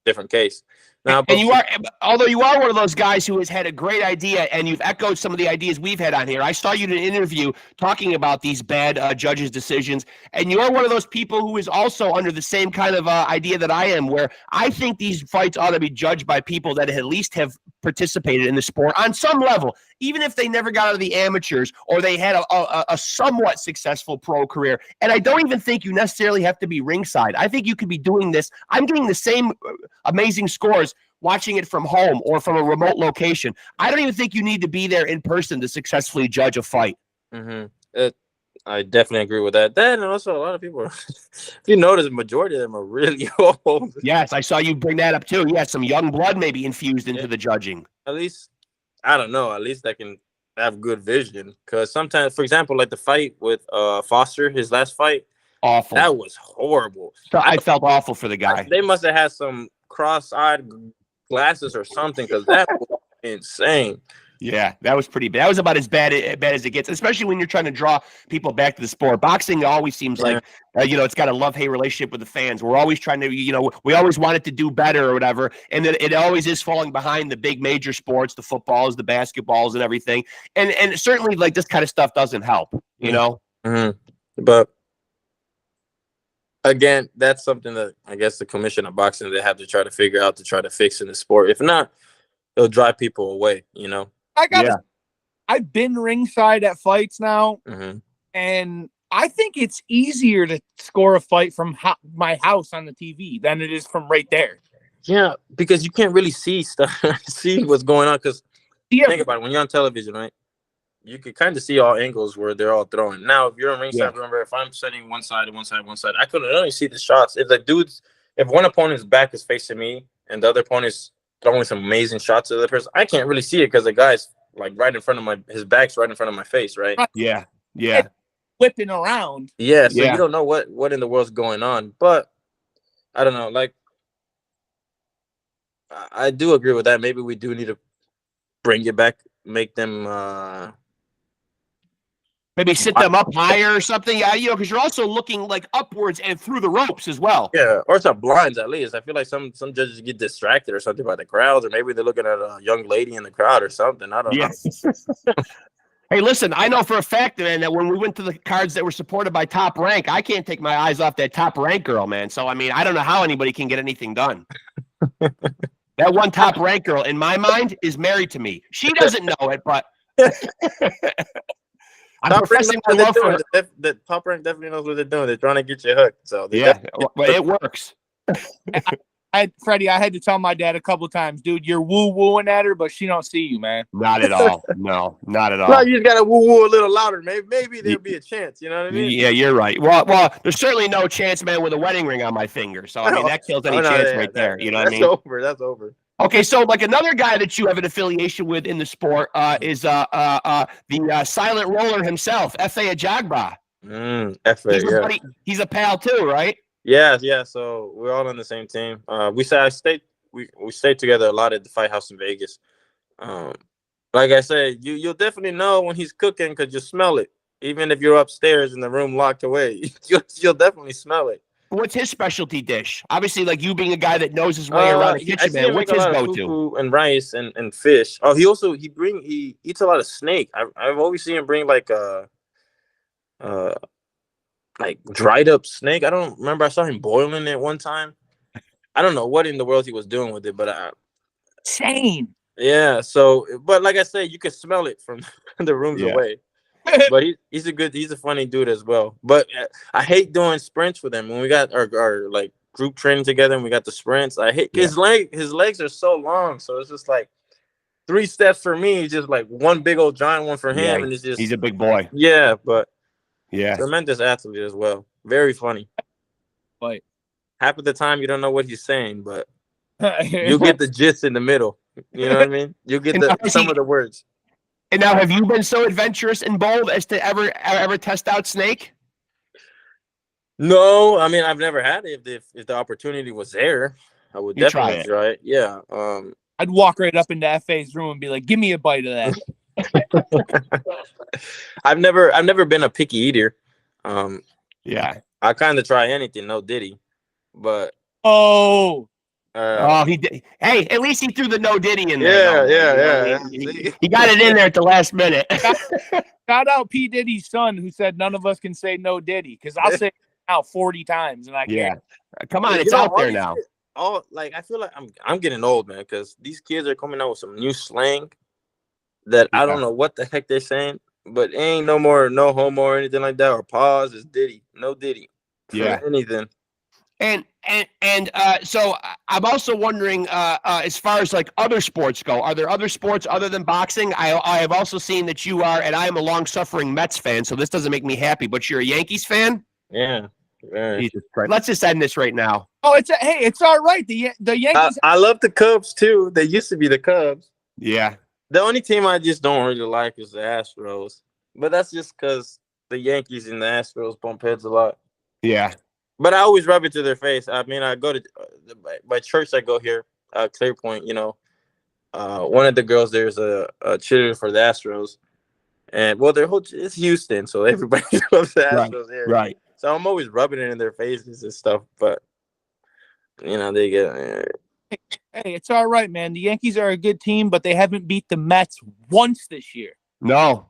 different case. Now, and you are, although you are one of those guys who has had a great idea, and you've echoed some of the ideas we've had on here. I saw you in an interview talking about these bad judges' decisions, and you're one of those people who is also under the same kind of idea that I am, where I think these fights ought to be judged by people that at least have participated in the sport on some level, even if they never got out of the amateurs or they had a somewhat successful pro career. And I don't even think you necessarily have to be ringside. I think you could be doing this. I'm getting the same amazing scores watching it from home or from a remote location. I don't even think you need to be there in person to successfully judge a fight. I definitely agree with that. That, and also a lot of people, if you notice, the majority of them are really old. Yes, I saw you bring that up too. Yeah, some young blood maybe infused into the judging. At least, I don't know, at least I can have good vision. Because sometimes, for example, like the fight with Foster, his last fight, awful. That was horrible. So I felt awful for the guy. They must have had some cross-eyed glasses or something, because that was insane. Yeah, that was pretty bad. That was about as bad as it gets, especially when you're trying to draw people back to the sport. Boxing always seems like, it's got a love-hate relationship with the fans. We're always trying to, we always want it to do better or whatever. And it always is falling behind the big major sports, the footballs, the basketballs, and everything. And certainly, like, this kind of stuff doesn't help, you know? Mm-hmm. But again, that's something that I guess the Commission of Boxing, they have to try to figure out to try to fix in the sport. If not, it'll drive people away, I've been ringside at fights now, and I think it's easier to score a fight from my house on the TV than it is from right there. Yeah, because you can't really see stuff, see what's going on. Because think about it, when you're on television, right? You can kind of see all angles where they're all throwing. Now, if you're on ringside, remember, if I'm setting one side, I couldn't only see the shots. If one opponent's back is facing me and the other opponent's throwing some amazing shots to the other person, I can't really see it because the guy's like right in front of his back's right in front of my face, right? Yeah. Whipping around. Yeah, so you don't know what in the world's going on. But I don't know, like, I do agree with that. Maybe we do need to bring it back, make them maybe sit them up higher or something, because you're also looking like upwards and through the ropes as well. Yeah, or some blinds at least. I feel like some judges get distracted or something by the crowds, or maybe they're looking at a young lady in the crowd or something. I don't know. Hey, listen, I know for a fact, man, that when we went to the cards that were supported by Top Rank, I can't take my eyes off that Top Rank girl, man. So, I mean, I don't know how anybody can get anything done. That one Top Rank girl, in my mind, is married to me. She doesn't know it, but... I'm professing my love for her. The Top Rank definitely knows what they're doing. They're trying to get you hooked. So but it works. Freddie, I had to tell my dad a couple times, dude, you're woo-wooing at her, but she don't see you, man. Not at all. No, not at all. Well, you just got to woo-woo a little louder. Maybe there'll be a chance. You know what I mean? Yeah, you're right. Well, there's certainly no chance, man, with a wedding ring on my finger. So, I mean, that kills any chance there. You know what I mean? That's over. Okay, so like another guy that you have an affiliation with in the sport is the silent roller himself, F.A. Ajagba. F.A. He's a pal too, right? Yeah. So we're all on the same team. We stayed together a lot at the Fight House in Vegas. Like I said, you'll definitely know when he's cooking because you smell it. Even if you're upstairs in the room locked away, you'll definitely smell it. What's his specialty dish? Obviously, like you being a guy that knows his way around the kitchen, man. What's his go-to? And rice and fish. Oh, he eats a lot of snake. I've always seen him bring like dried up snake. I don't remember. I saw him boiling it one time. I don't know what in the world he was doing with it, but insane. Yeah. So, but like I said, you can smell it from the rooms away. But he's a funny dude as well. But I hate doing sprints with him when we got our like group training together and we got the sprints. I hate his legs are so long, so it's just like 3 steps for me, just like one big old giant one for him, and it's just he's a big boy. Yeah, but tremendous athlete as well. Very funny. But half of the time you don't know what he's saying, but you get the gist in the middle. You know what I mean? You get some of the words. And now, have you been so adventurous and bold as to ever test out snake? No, I mean I've never had it. If the opportunity was there, I would definitely try it. Yeah. I'd walk right up into FA's room and be like, "Give me a bite of that." I've never been a picky eater. Yeah. I kind of try anything, no Diddy, but Oh, he did. Hey, at least he threw the no Diddy in yeah, there. yeah. He got it in there at the last minute. shout out P Diddy's son who said none of us can say no Diddy, because I'll say it now 40 times and I can't. Come on, it's out there now. I feel like I'm getting old, man, because these kids are coming out with some new slang that I don't know what the heck they're saying, but ain't no more no homo or anything like that, or pause is Diddy, no Diddy, for anything. And so I'm also wondering, as far as like other sports go, are there other sports other than boxing? I have also seen that you are, and I am a long-suffering Mets fan, so this doesn't make me happy, but you're a Yankees fan? Yeah. Jesus Christ. Let's just end this right now. Oh, it's all right. The Yankees. I love the Cubs too. They used to be the Cubs. Yeah. The only team I just don't really like is the Astros, but that's just because the Yankees and the Astros bump heads a lot. Yeah. But I always rub it to their face. I mean, I go to my church. I go here, Clearpoint. One of the girls there is a cheerleader for the Astros, and well, it's Houston, so everybody loves the Astros there. Right. So I'm always rubbing it in their faces and stuff. But they get. Hey, it's all right, man. The Yankees are a good team, but they haven't beat the Mets once this year. No.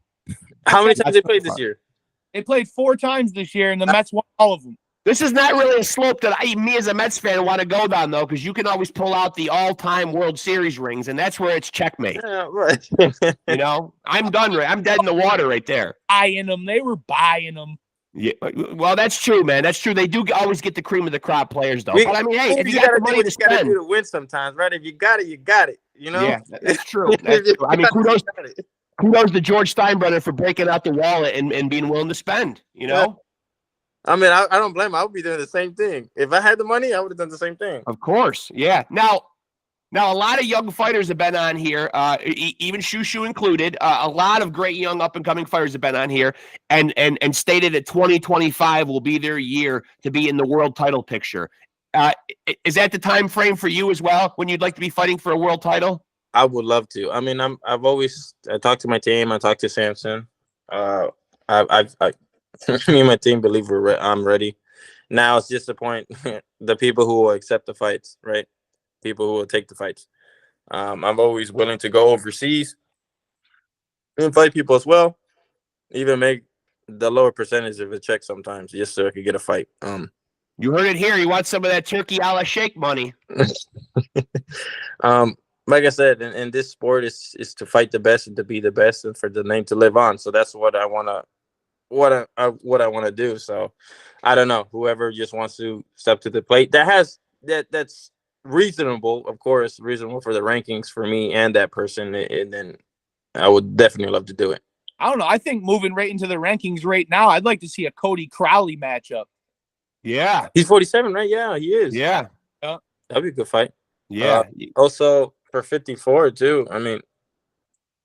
How many times they played this year? They played 4 times this year, and the Mets won all of them. This is not really a slope that me as a Mets fan want to go down, though, because you can always pull out the all-time World Series rings, and that's where it's checkmate. Yeah, right. I'm done. I'm dead in the water right there. Buying them. They were buying them. Yeah, well, that's true, man. That's true. They do always get the cream of the crop players, though. But I mean, hey, if you got the money to spend, you got to do to win sometimes, right? If you got it, you got it. Yeah, that's true. That's true. I mean, kudos to George Steinbrenner for breaking out the wallet and being willing to spend. Yeah. I mean, I don't blame him. I would be doing the same thing. If I had the money, I would have done the same thing. Of course, yeah. Now, a lot of young fighters have been on here, even Shushu included. A lot of great young up-and-coming fighters have been on here and stated that 2025 will be their year to be in the world title picture. Is that the time frame for you as well, when you'd like to be fighting for a world title? I would love to. I mean, I talked to my team. I talked to Samson. Me and my team believe I'm ready. Now it's just the point, the people who will accept the fights, right? People who will take the fights. I'm always willing to go overseas and fight people as well. Even make the lower percentage of a check sometimes, just so I could get a fight. You heard it here. You want some of that turkey a la shake money. Like I said, in this sport is to fight the best and to be the best and for the name to live on. So that's what I want to. What I want to do. So I don't know, whoever just wants to step to the plate that's reasonable, of course, reasonable for the rankings for me and that person, and then I would definitely love to do it. I don't know. I think moving right into the rankings right now, I'd like to see a Cody Crowley matchup. Yeah. He's 47, right? Yeah, he is. Yeah. That'd be a good fight. Yeah. Also for 54 too. I mean,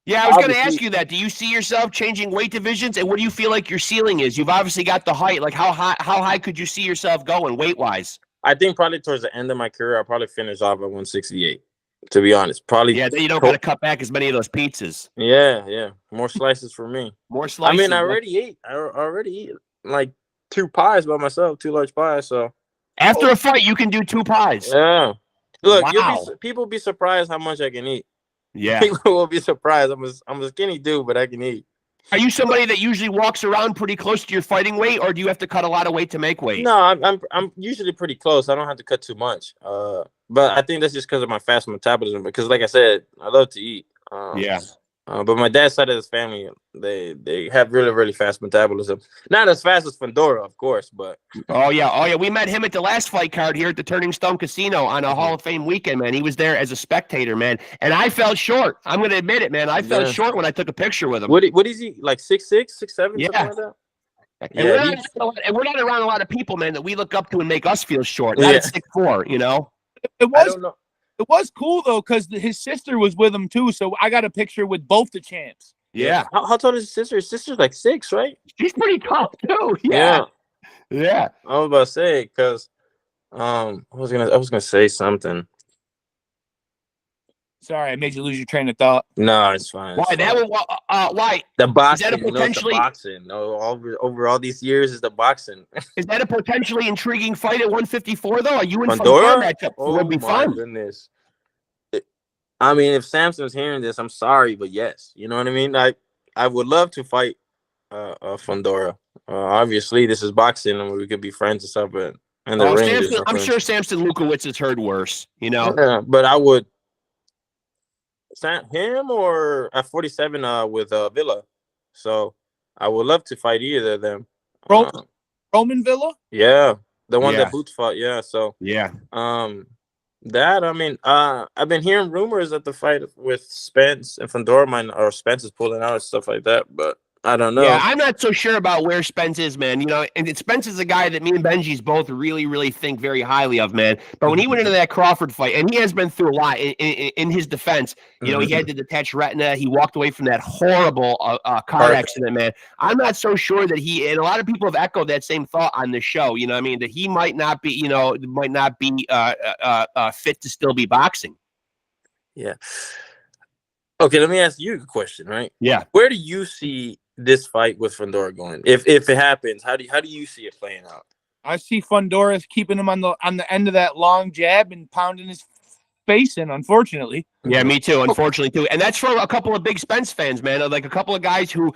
yeah, I was going to ask you that. Do you see yourself changing weight divisions, and what do you feel like your ceiling is? You've obviously got the height. Like, how high could you see yourself going weight-wise? I think probably towards the end of my career, I'll probably finish off at 168, to be honest. Probably. Yeah, then you don't got to cut back as many of those pizzas. Yeah. More slices for me. More slices. I mean, I already ate like 2 pies by myself, 2 large pies. So after a fight, you can do 2 pies. Yeah. Look, wow. People be surprised how much I can eat. Yeah. People will be surprised. I'm a skinny dude, but I can eat. Are you somebody that usually walks around pretty close to your fighting weight, or do you have to cut a lot of weight to make weight? No, I'm usually pretty close. I don't have to cut too much. But I think that's just because of my fast metabolism. Because, like I said, I love to eat. Yeah. But my dad's side of his family, they have really, really fast metabolism. Not as fast as Fandora, of course, but oh yeah. We met him at the last fight card here at the Turning Stone Casino on a Hall of Fame weekend, man. He was there as a spectator, man, and I fell short. I'm gonna admit it, man. I fell short when I took a picture with him. What is he, like 6'6", 6'7", yeah. something like that? And we're not around a lot of people, man, that we look up to and make us feel short. Not at 6'4", you know. It was cool, though, because his sister was with him, too. So I got a picture with both the champs. Yeah. How tall is his sister? His sister's like 6, right? She's pretty tall, too. Yeah. I was about to say, because I was gonna say something. Sorry, I made you lose your train of thought. No, it's fine. Why that one? Why the boxing? is that a It's the potentially boxing. No, over all these years is the boxing. is that a potentially intriguing fight at 154 though? Are you in Fundora matchup? Oh Would be my fun. goodness. I mean, if Samson's hearing this, I'm sorry, but yes, you know what I mean. I would love to fight Fundora. Obviously, this is boxing, and we could be friends and stuff, but in the ring, Samson, I'm sure Samson Lukowicz has heard worse. You know, yeah, but I would. Him or at 47 with Villa. So I would love to fight either of them. Roman Villa? Yeah. The one that Boots fought, yeah. So that I mean, I've been hearing rumors that the fight with Spence and Fundora or Spence is pulling out and stuff like that, but I don't know. Yeah, I'm not so sure about where Spence is, man. You know, and Spence is a guy that me and Benji's both really, really think very highly of, man. But when he went into that Crawford fight, and he has been through a lot in his defense, you know, he had the detached retina. He walked away from that horrible car accident, man. I'm not so sure that and a lot of people have echoed that same thought on the show, you know what I mean, that he might not be, fit to still be boxing. Yeah. Okay, let me ask you a question, right? Yeah. Where do you see this fight with Fundora going? If it happens, how do you see it playing out? I see Fundora keeping him on the end of that long jab and pounding his face in, unfortunately. Yeah, me too, unfortunately too. And that's for a couple of big Spence fans, man. Like a couple of guys who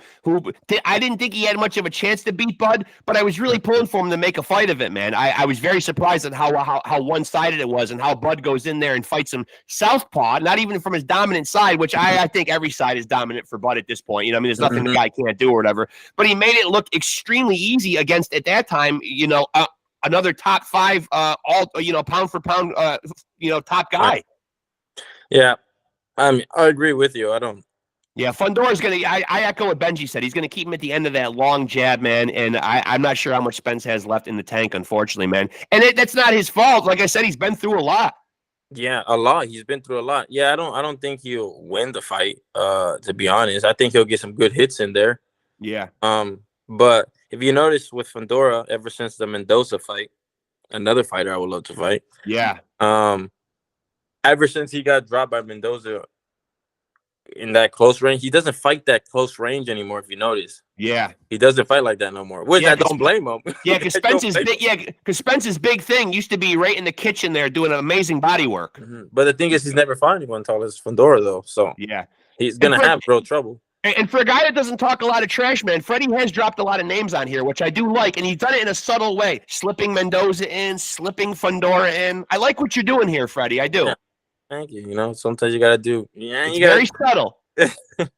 I didn't think he had much of a chance to beat Bud, but I was really pulling for him to make a fight of it, man. I was very surprised at how one-sided it was and how Bud goes in there and fights him southpaw, not even from his dominant side, which I think every side is dominant for Bud at this point. You know, I mean, there's nothing the guy can't do or whatever. But he made it look extremely easy against, at that time, another top 5 pound for pound top guy. Yeah, I mean, I agree with you. Yeah, Fundora's going to – I echo what Benji said. He's going to keep him at the end of that long jab, man, and I'm not sure how much Spence has left in the tank, unfortunately, man. And that's not his fault. Like I said, he's been through a lot. Yeah, a lot. He's been through a lot. Yeah, I don't think he'll win the fight, to be honest. I think he'll get some good hits in there. Yeah. But if you notice with Fundora, ever since the Mendoza fight, another fighter I would love to fight. Yeah. Ever since he got dropped by Mendoza in that close range, he doesn't fight that close range anymore, if you notice. Yeah. He doesn't fight like that no more. Which I don't blame him. Yeah, because Spence's big thing used to be right in the kitchen there doing amazing body work. But the thing is, he's never fought anyone tall as Fundora, though. So yeah, he's going to have real trouble. And for a guy that doesn't talk a lot of trash, man, Freddie has dropped a lot of names on here, which I do like, and he's done it in a subtle way. Slipping Mendoza in, slipping Fundora in. I like what you're doing here, Freddie. I do. Yeah. Thank you. You know, sometimes you got to do. Yeah, it's very subtle.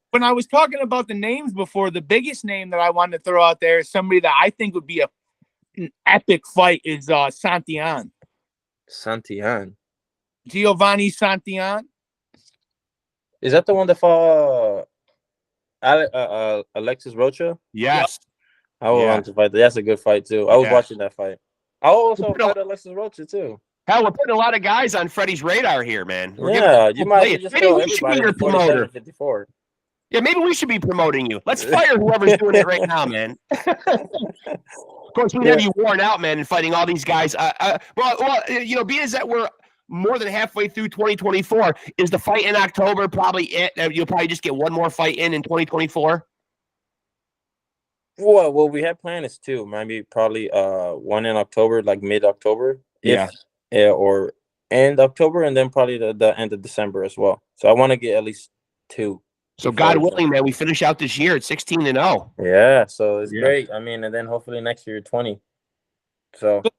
When I was talking about the names before, the biggest name that I wanted to throw out there is somebody that I think would be an epic fight is Santillan. Santillan. Giovanni Santillan. Is that the one that fought Alexis Rocha? Yes. I would want to fight. That's a good fight, too. I was watching that fight. I also fight Alexis Rocha, too. Hell, we're putting a lot of guys on Freddie's radar here, man. You might just maybe we should be your promoter. 54. Yeah, maybe we should be promoting you. Let's fire whoever's doing it right now, man. Of course, we have you worn out, man, and fighting all these guys. Being as that we're more than halfway through 2024, is the fight in October probably it? You'll probably just get one more fight in 2024. Well, what we had planned is 2, maybe probably one in October, like mid-October. Yeah, or end October, and then probably the end of December as well. So I want to get at least 2. So God willing, man, we finish out this year at 16-0. Yeah, so it's great. I mean, and then hopefully next year 20. So the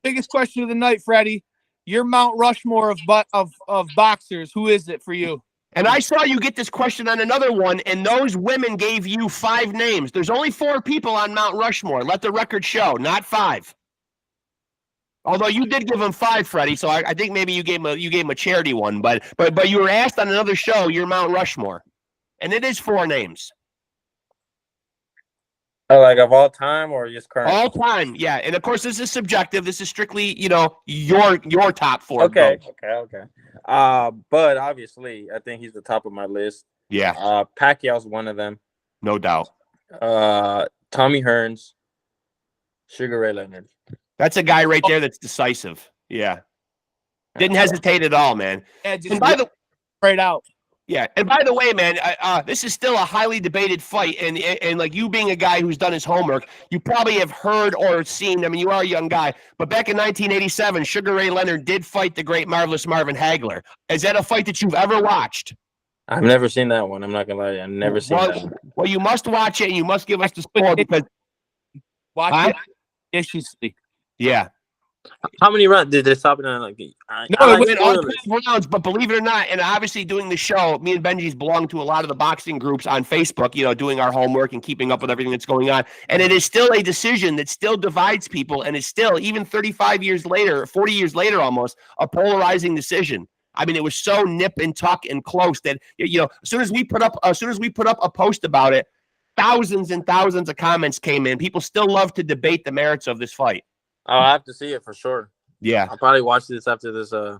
biggest question of the night, Freddie, your Mount Rushmore of boxers, who is it for you? And I saw you get this question on another one, and those women gave you 5 names. There's only 4 people on Mount Rushmore. Let the record show, not 5. Although you did give him 5, Freddie, so I think maybe you gave him a charity one, but you were asked on another show your Mount Rushmore, and it is 4 names. Like of all time or just current? All time, yeah. And of course, this is subjective. This is strictly, your top 4. Okay. But obviously, I think he's the top of my list. Yeah. Pacquiao's one of them, no doubt. Tommy Hearns, Sugar Ray Leonard. That's a guy right there that's decisive. Yeah. Didn't hesitate at all, man. Yeah, and by the right out. Yeah, and by the way, man, this is still a highly debated fight, and like you being a guy who's done his homework, you probably have heard or seen. I mean, you are a young guy, but back in 1987, Sugar Ray Leonard did fight the great marvelous Marvin Hagler. Is that a fight that you've ever watched? I've never seen that one. I'm not gonna lie, I've never seen that one. Well, you must watch it, and you must give us the score because Watch it viciously. yeah. How many rounds did they stop it on? Like, No, it went all 12 rounds, but believe it or not, and obviously doing the show, me and Benji's belong to a lot of the boxing groups on Facebook, you know, doing our homework and keeping up with everything that's going on. And it is still a decision that still divides people, and is still, even 35 years later, 40 years later almost, a polarizing decision. I mean, it was so nip and tuck and close that, you know, as soon as we put up a post about it, thousands and thousands of comments came in. People still love to debate the merits of this fight. I'll have to see it for sure. Yeah, I'll probably watch this after this and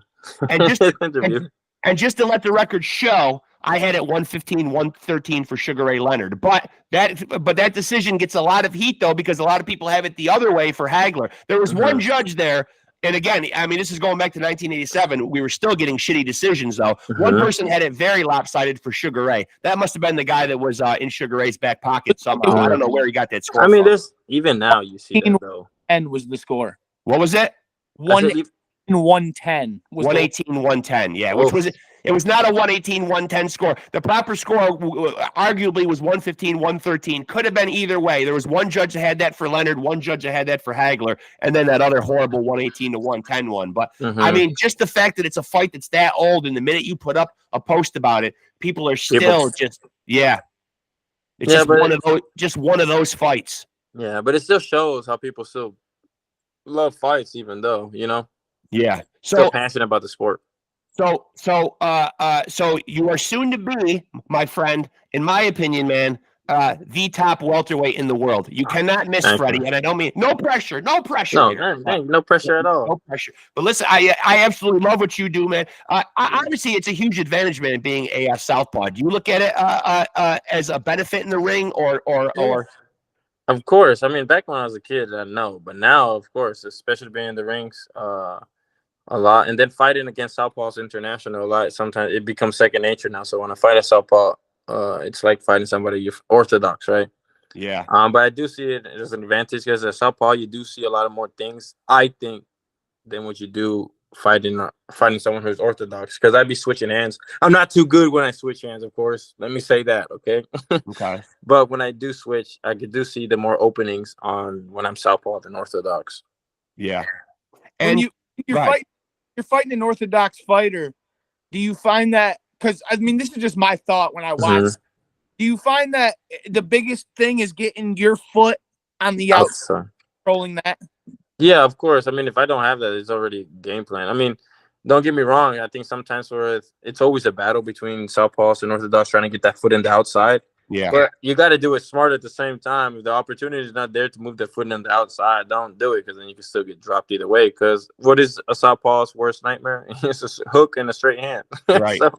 just interview. And just to let the record show, I had it 115, 113 for Sugar Ray Leonard. But that decision gets a lot of heat though, because a lot of people have it the other way for Hagler. There was one judge there. And again, I mean, this is going back to 1987. We were still getting shitty decisions, though. One person had it very lopsided for Sugar Ray. That must have been the guy that was in Sugar Ray's back pocket somehow. I don't know where he got that score. I mean, there's even now you see that, though. And was the score. What was it? 110. 118, 110. Yeah, which was it was not a 118, 110 score. The proper score arguably was 115, 113. Could have been either way. There was one judge that had that for Leonard, one judge that had that for Hagler, and then that other horrible 118 to 110 one. But I mean, just the fact that it's a fight that's that old, and the minute you put up a post about it, people are still it's just one of those fights. Yeah, but it still shows how people still love fights, even though, you know. Yeah. Still passionate about the sport. So you are soon to be, my friend, in my opinion, man, the top welterweight in the world. You cannot miss Freddie, and I don't mean no pressure. No pressure at all. No pressure. But listen, I absolutely love what you do, man. Obviously, it's a huge advantage, man, being a southpaw. Do you look at it as a benefit in the ring, or? Of course. I mean, back when I was a kid, I know, but now, of course, especially being in the rings, a lot, and then fighting against southpaws international a lot. Sometimes it becomes second nature now. So when I fight a southpaw, it's like fighting somebody orthodox, right? Yeah. But I do see it as an advantage because as a southpaw, you do see a lot of more things, I think, than what you do fighting someone who's orthodox. Because I'd be switching hands. I'm not too good when I switch hands, of course. Let me say that, okay? Okay. But when I do switch, I do see the more openings on when I'm southpaw than orthodox. Yeah. And you're fighting an orthodox fighter. Do you find that, because I mean, this is just my thought when I watch, do you find that the biggest thing is getting your foot on the outside, controlling that? Yeah, of course. I mean, if I don't have that, it's already game plan. I mean, don't get me wrong. I think sometimes it's always a battle between southpaws and orthodox trying to get that foot in the outside. Yeah. But you got to do it smart at the same time. If the opportunity is not there to move the foot on the outside, don't do it, because then you can still get dropped either way. Because what is a southpaw's worst nightmare? It's a hook and a straight hand. Right. So,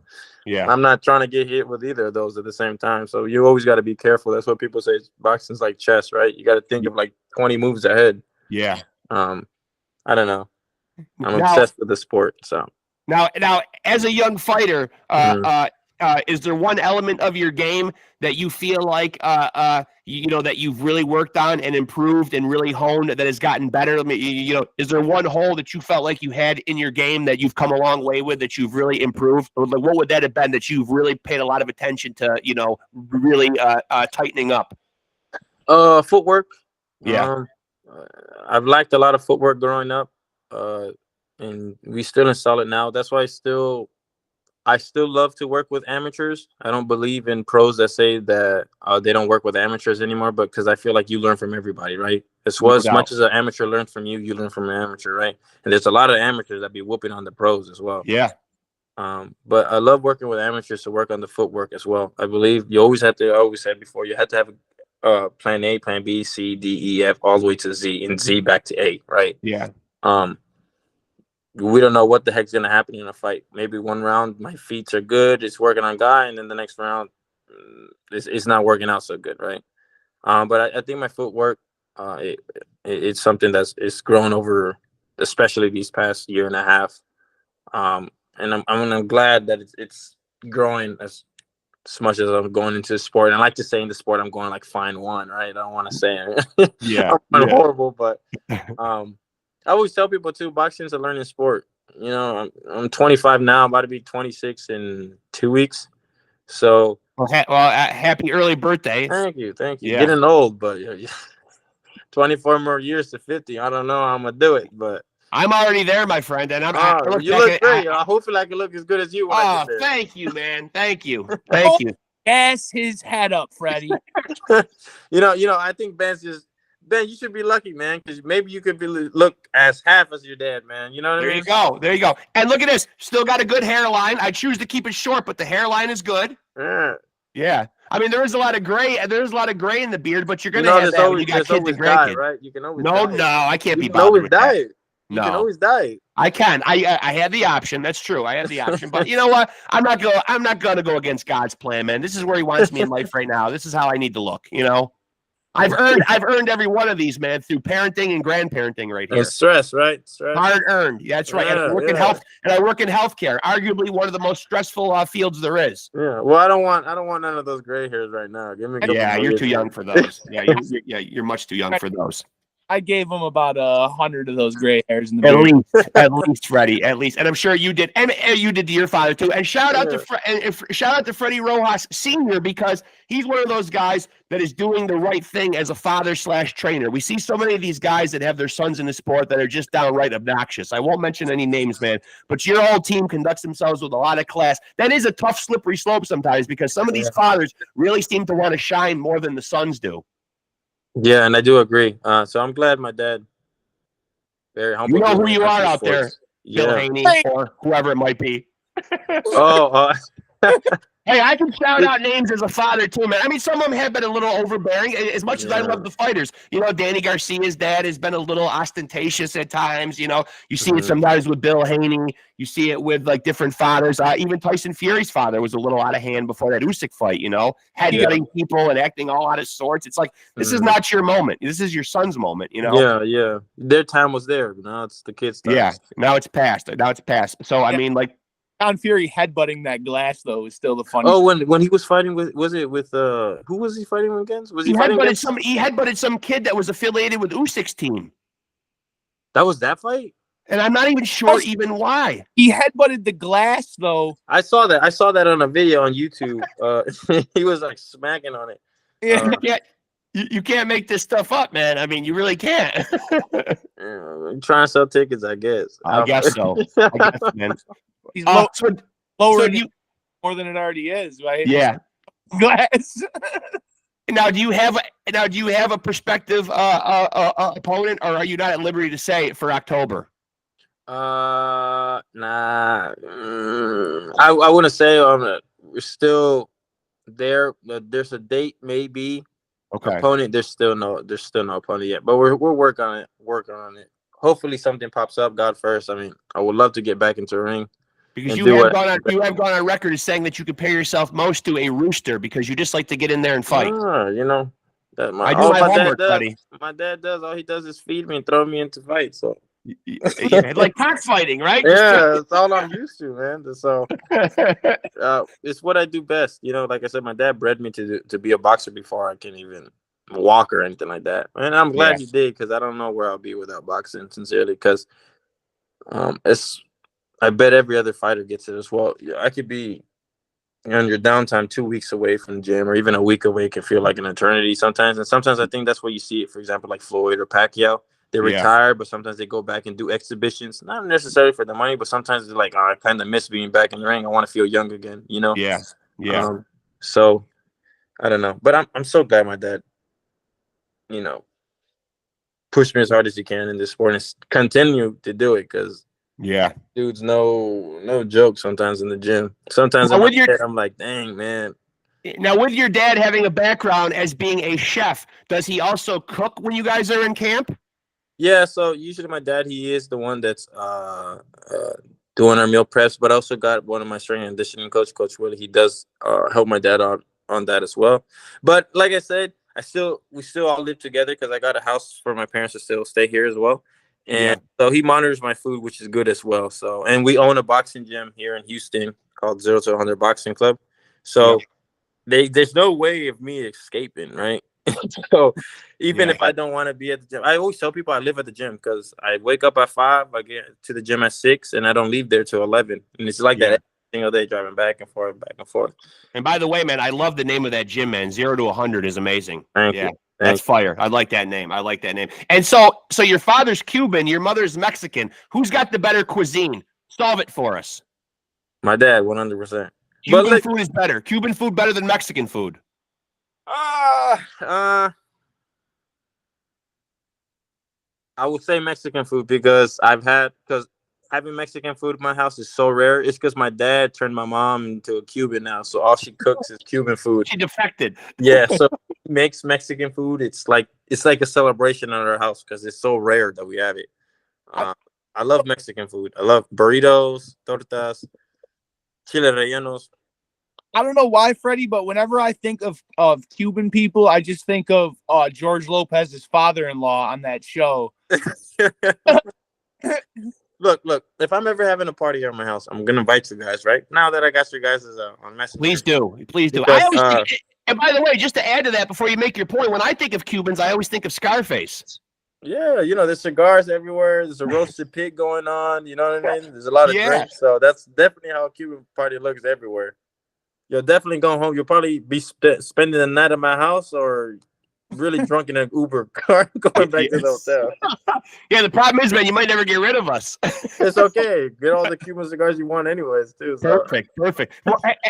yeah. I'm not trying to get hit with either of those at the same time. So you always got to be careful. That's what people say. Boxing's like chess, right? You got to think of like 20 moves ahead. Yeah. I don't know. I'm obsessed with the sport. So now, as a young fighter, is there one element of your game that you feel like that you've really worked on and improved and really honed that has gotten better? I mean, is there one hole that you felt like you had in your game that you've come a long way with, that you've really improved? Or like, what would that have been that you've really paid a lot of attention to, really tightening up? Footwork. Yeah. I've liked a lot of footwork growing up, and we still install it now. That's why I still love to work with amateurs. I don't believe in pros that say that they don't work with amateurs anymore, but because I feel like you learn from everybody, right? As much as an amateur learns from you, you learn from an amateur, right? And there's a lot of amateurs that be whooping on the pros as well. Yeah. But I love working with amateurs to work on the footwork as well. I believe you always have to, I always said before, you have to have plan A, plan B, C, D, E, F, all the way to Z, and Z back to A, right? Yeah. We don't know what the heck's going to happen in a fight. Maybe one round, my feet are good, it's working on guy, and then the next round, it's not working out so good, right? But I think my footwork, it's something it's grown over, especially these past year and a half. And I'm glad that growing as much as I'm going into the sport. And I like to say in the sport, I'm going like fine one, right? I don't want to say I'm horrible, but I always tell people too, boxing is a learning sport. You know, I'm 25 now, I'm about to be 26 in 2 weeks. So happy early birthday. Thank you. Yeah. Getting old, but 24 more years to 50. I don't know how I'm gonna do it, but I'm already there, my friend, and you look great. Hopefully, I can look as good as you when I get there. Thank you, man. Thank you. Gas his head up, Freddie. you know. I think Ben, you should be lucky, man, because maybe you could look as half as your dad, man. You know what I mean? There you go. And look at this. Still got a good hairline. I choose to keep it short, but the hairline is good. Yeah. I mean, there is a lot of gray. There's a lot of gray in the beard, but you're gonna have that when you got kids and grandkids, right? You can always no, I can't be bothered with that. You can always die. I can. I had the option. That's true. I had the option. But you know what? I'm not gonna go against God's plan, man. This is where He wants me in life right now. This is how I need to look. You know, I've earned every one of these, man, through parenting and grandparenting right here. And stress, right? Hard earned. Yeah, that's right. And I work in health, and I work in healthcare, arguably one of the most stressful fields there is. Yeah. Well, I don't want none of those gray hairs right now. Give me. You're too young for those. You're much too young for those. I gave him about 100 of those gray hairs in the beard. At least, Freddie, at least, and I'm sure you did, and you did to your father too. And shout out to Freddie Rojas Sr. because he's one of those guys that is doing the right thing as a father/trainer. We see so many of these guys that have their sons in the sport that are just downright obnoxious. I won't mention any names, man, but your whole team conducts themselves with a lot of class. That is a tough, slippery slope sometimes because some of these fathers really seem to want to shine more than the sons do. Yeah, and I do agree. So I'm glad my dad, very humble. You know who you are out there, Bill Haney or whoever it might be. Hey, I can shout out names as a father too, man. I mean, some of them have been a little overbearing. As much as I love the fighters, you know, Danny Garcia's dad has been a little ostentatious at times. You know, you see it sometimes with Bill Haney. You see it with like different fathers. Even Tyson Fury's father was a little out of hand before that Usyk fight. You know, headbutting people and acting all out of sorts. It's like this is not your moment. This is your son's moment. You know. Yeah. Their time was there. Now it's the kids' time. Yeah. Now it's past. So I mean, like. John Fury headbutting that glass though is still the funny. Oh, when he was fighting with who was he fighting against? He headbutted some kid that was affiliated with Usyk's team. That was that fight? And I'm not even sure even why. He headbutted the glass though. I saw that on a video on YouTube. He was like smacking on it. You can't make this stuff up, man. I mean, you really can't. I'm trying to sell tickets, I guess. I guess so. Man. He's lowering more than it already is, right? Yeah. Glass. Now, do you have a prospective opponent, or are you not at liberty to say for October? Nah. I want to say we're still there. There's a date, maybe. Okay. Opponent. There's still no opponent yet, but we're working on it. Hopefully, something pops up. God first. I mean, I would love to get back into the ring. Because you have gone on record as saying that you compare yourself most to a rooster because you just like to get in there and fight. You know, I do my homework, buddy. My dad does. All he does is feed me and throw me into fights. So, like cockfighting, right? Yeah, that's all I'm used to, man. So, it's what I do best. You know, like I said, my dad bred me to be a boxer before I can even walk or anything like that. And I'm glad he did because I don't know where I'll be without boxing, sincerely. Because I bet every other fighter gets it as well. I could be on your downtime 2 weeks away from the gym or even a week away can feel like an eternity sometimes. And sometimes I think that's where you see it. For example, like Floyd or Pacquiao, they retire, but sometimes they go back and do exhibitions, not necessarily for the money, but sometimes they're like, I kind of miss being back in the ring. I want to feel young again, you know? Yeah. So I don't know, but I'm so glad my dad, you know, pushed me as hard as he can in this sport and continue to do it because dude's no joke sometimes in the gym. Sometimes I'm like, dang, man. Now, with your dad having a background as being a chef, does he also cook when you guys are in camp? Yeah, so usually my dad, he is the one that's doing our meal preps, but I also got one of my strength and conditioning coach, Coach Willie. He does help my dad out on that as well. But like I said, we still all live together because I got a house for my parents to still stay here as well. And so he monitors my food, which is good as well. So, and we own a boxing gym here in Houston called 0 to 100 Boxing Club. So there's no way of me escaping, right? So even if I don't want to be at the gym, I always tell people I live at the gym because I wake up at 5, I get to the gym at 6, and I don't leave there till 11. And it's like that every single day, driving back and forth, back and forth. And by the way, man, I love the name of that gym, man. 0 to 100 is amazing. Thank you. That's fire. I like that name. I like that name. And so your father's Cuban, your mother's Mexican. Who's got the better cuisine? Solve it for us. My dad, 100%. Cuban food is better. Cuban food better than Mexican food. I would say Mexican food because having Mexican food in my house is so rare. It's because my dad turned my mom into a Cuban now, so all she cooks is Cuban food. She defected. Yeah, so he makes Mexican food. It's like a celebration in our house because it's so rare that we have it. I love Mexican food. I love burritos, tortas, chile rellenos. I don't know why, Freddie, but whenever I think of Cuban people, I just think of George Lopez's father-in-law on that show. Look. If I'm ever having a party at my house, I'm gonna invite you guys. Right now that I got you guys on Messenger, please do. Because, I always think, and by the way, just to add to that, before you make your point, when I think of Cubans, I always think of Scarface. Yeah, there's cigars everywhere. There's a roasted pig going on. You know what I mean? There's a lot of drinks, so that's definitely how a Cuban party looks everywhere. You'll definitely go home. You'll probably be spending the night at my house or really drunk in an Uber car going back to the hotel. Yeah, the problem is, man, you might never get rid of us. It's okay. Get all the Cuban cigars you want anyways, too. So. Perfect.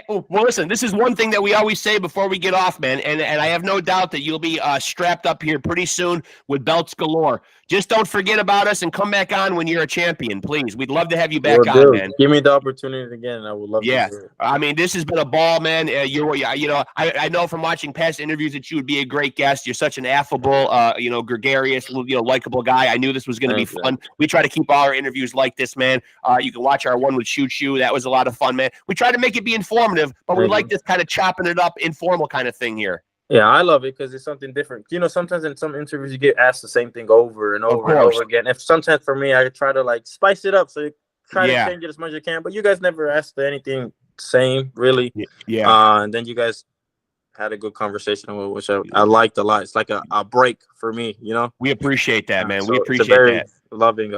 Well, listen, this is one thing that we always say before we get off, man, and I have no doubt that you'll be strapped up here pretty soon with belts galore. Just don't forget about us and come back on when you're a champion, please. We'd love to have you back on, man. Give me the opportunity again. I would love to do it. I mean, this has been a ball, man. I know from watching past interviews that you would be a great guest. You're such an affable, gregarious, likable guy. I knew this was going to be fun. We try to keep all our interviews like this, man. You can watch our one with Shoot Shoe. That was a lot of fun, man. We try to make it be informative, but we like this kind of chopping it up, informal kind of thing here. Yeah, I love it because it's something different. Sometimes in some interviews you get asked the same thing over and over and over again. If sometimes for me, I try to spice it up, so you try to change it as much as you can. But you guys never asked anything same, really. Yeah. And then you guys had a good conversation, which I liked a lot. It's like a break for me, We appreciate that, man. We appreciate it's a very that. Loving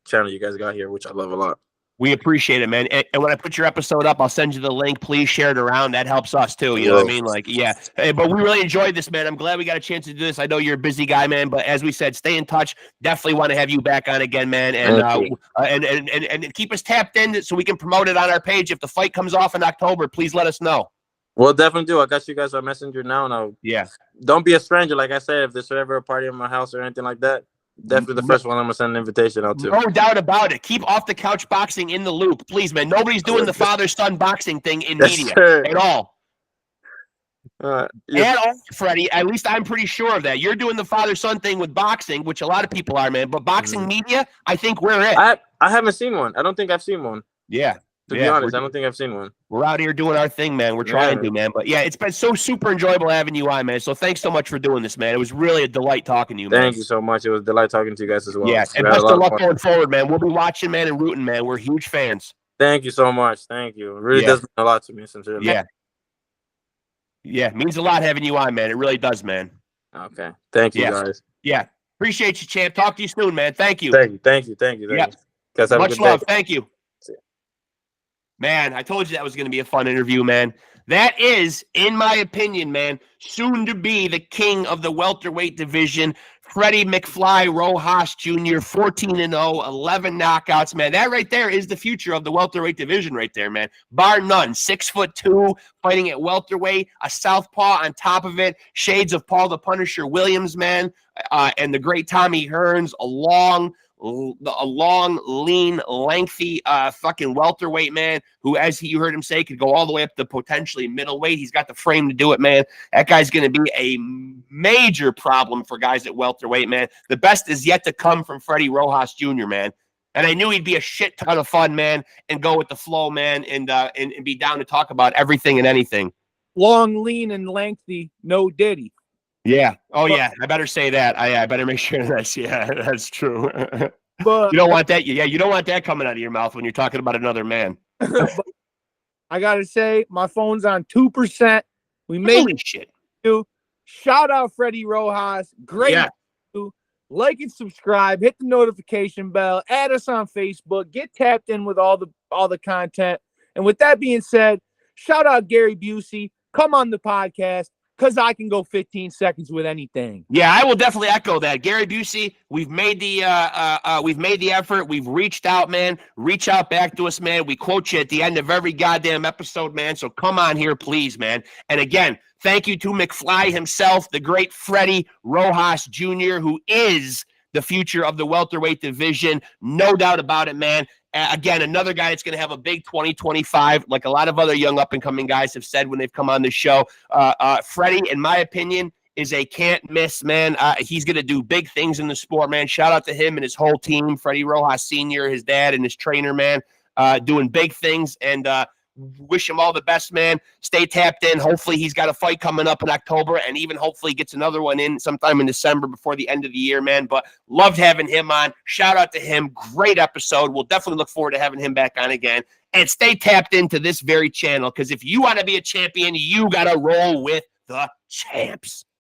channel you guys got here, which I love a lot. We appreciate it, man. And when I put your episode up, I'll send you the link. Please share it around. That helps us too. You know what I mean? But we really enjoyed this, man. I'm glad we got a chance to do this. I know you're a busy guy, man. But as we said, stay in touch. Definitely want to have you back on again, man. And keep us tapped in so we can promote it on our page. If the fight comes off in October, please let us know. Well, definitely do. I got you guys on Messenger now. Don't be a stranger. Like I said, if there's ever a party in my house or anything like that, definitely the first one I'm gonna send an invitation out to. No doubt about it. Keep Off the Couch Boxing in the loop, please, man. Nobody's doing the father-son boxing thing in media at all. And Freddie, at least I'm pretty sure of that. You're doing the father-son thing with boxing, which a lot of people are, man. But boxing media, I think we're it. I haven't seen one. I don't think I've seen one. Yeah. To be honest, I don't think I've seen one. We're out here doing our thing, man. We're trying to, man. But it's been so super enjoyable having you on, man. So thanks so much for doing this, man. It was really a delight talking to you, man. Thank you so much. It was a delight talking to you guys as well. Yeah, and best of luck going forward, man. We'll be watching, man, and rooting, man. We're huge fans. Thank you so much. Thank you. It really does mean a lot to me, sincerely. Yeah, it means a lot having you on, man. It really does, man. Okay. Thank you, guys. Yeah. Appreciate you, champ. Talk to you soon, man. Thank you. Thank you. Guys, have much love. Thank you. Man, I told you that was going to be a fun interview, man. That is, in my opinion, man, soon to be the king of the welterweight division, Freddie McFly Rojas Jr., 14-0, 11 knockouts, man. That right there is the future of the welterweight division right there, man. Bar none. 6'2", fighting at welterweight, a southpaw on top of it, shades of Paul the Punisher Williams, man, and the great Tommy Hearns, a long, lean, lengthy fucking welterweight, man, who, as you heard him say, could go all the way up to potentially middleweight. He's got the frame to do it, man. That guy's going to be a major problem for guys at welterweight, man. The best is yet to come from Freddie Rojas Jr., man. And I knew he'd be a shit ton of fun, man, and go with the flow, man, and be down to talk about everything and anything. Long, lean, and lengthy, no Diddy. Yeah. Oh, yeah. I better say that. I better make sure that's, yeah, that's true. But You don't want that. Yeah, you don't want that coming out of your mouth when you're talking about another man. I gotta say, my phone's on 2%. We made Holy shit. you. Shout out Freddie Rojas. Great. Yeah. Like and subscribe. Hit the notification bell. Add us on Facebook. Get tapped in with all the content. And with that being said, shout out Gary Busey. Come on the podcast because I can go 15 seconds with anything. Yeah, I will definitely echo that. Gary Busey, we've made the effort. We've reached out, man. Reach out back to us, man. We quote you at the end of every goddamn episode, man. So come on here, please, man. And again, thank you to McFly himself, the great Freddie Rojas Jr., who is the future of the welterweight division. No doubt about it, man. Again, another guy that's going to have a big 2025, like a lot of other young up-and-coming guys have said when they've come on the show. Freddie, in my opinion, is a can't-miss, man. He's going to do big things in the sport, man. Shout out to him and his whole team, Freddie Rojas Sr., his dad, and his trainer, man, doing big things. And wish him all the best, man. Stay tapped in. Hopefully he's got a fight coming up in October, and even hopefully gets another one in sometime in December before the end of the year, man. But loved having him on. Shout out to him. Great episode. We'll definitely look forward to having him back on again. And stay tapped into this very channel, because if you want to be a champion, you got to roll with the champs.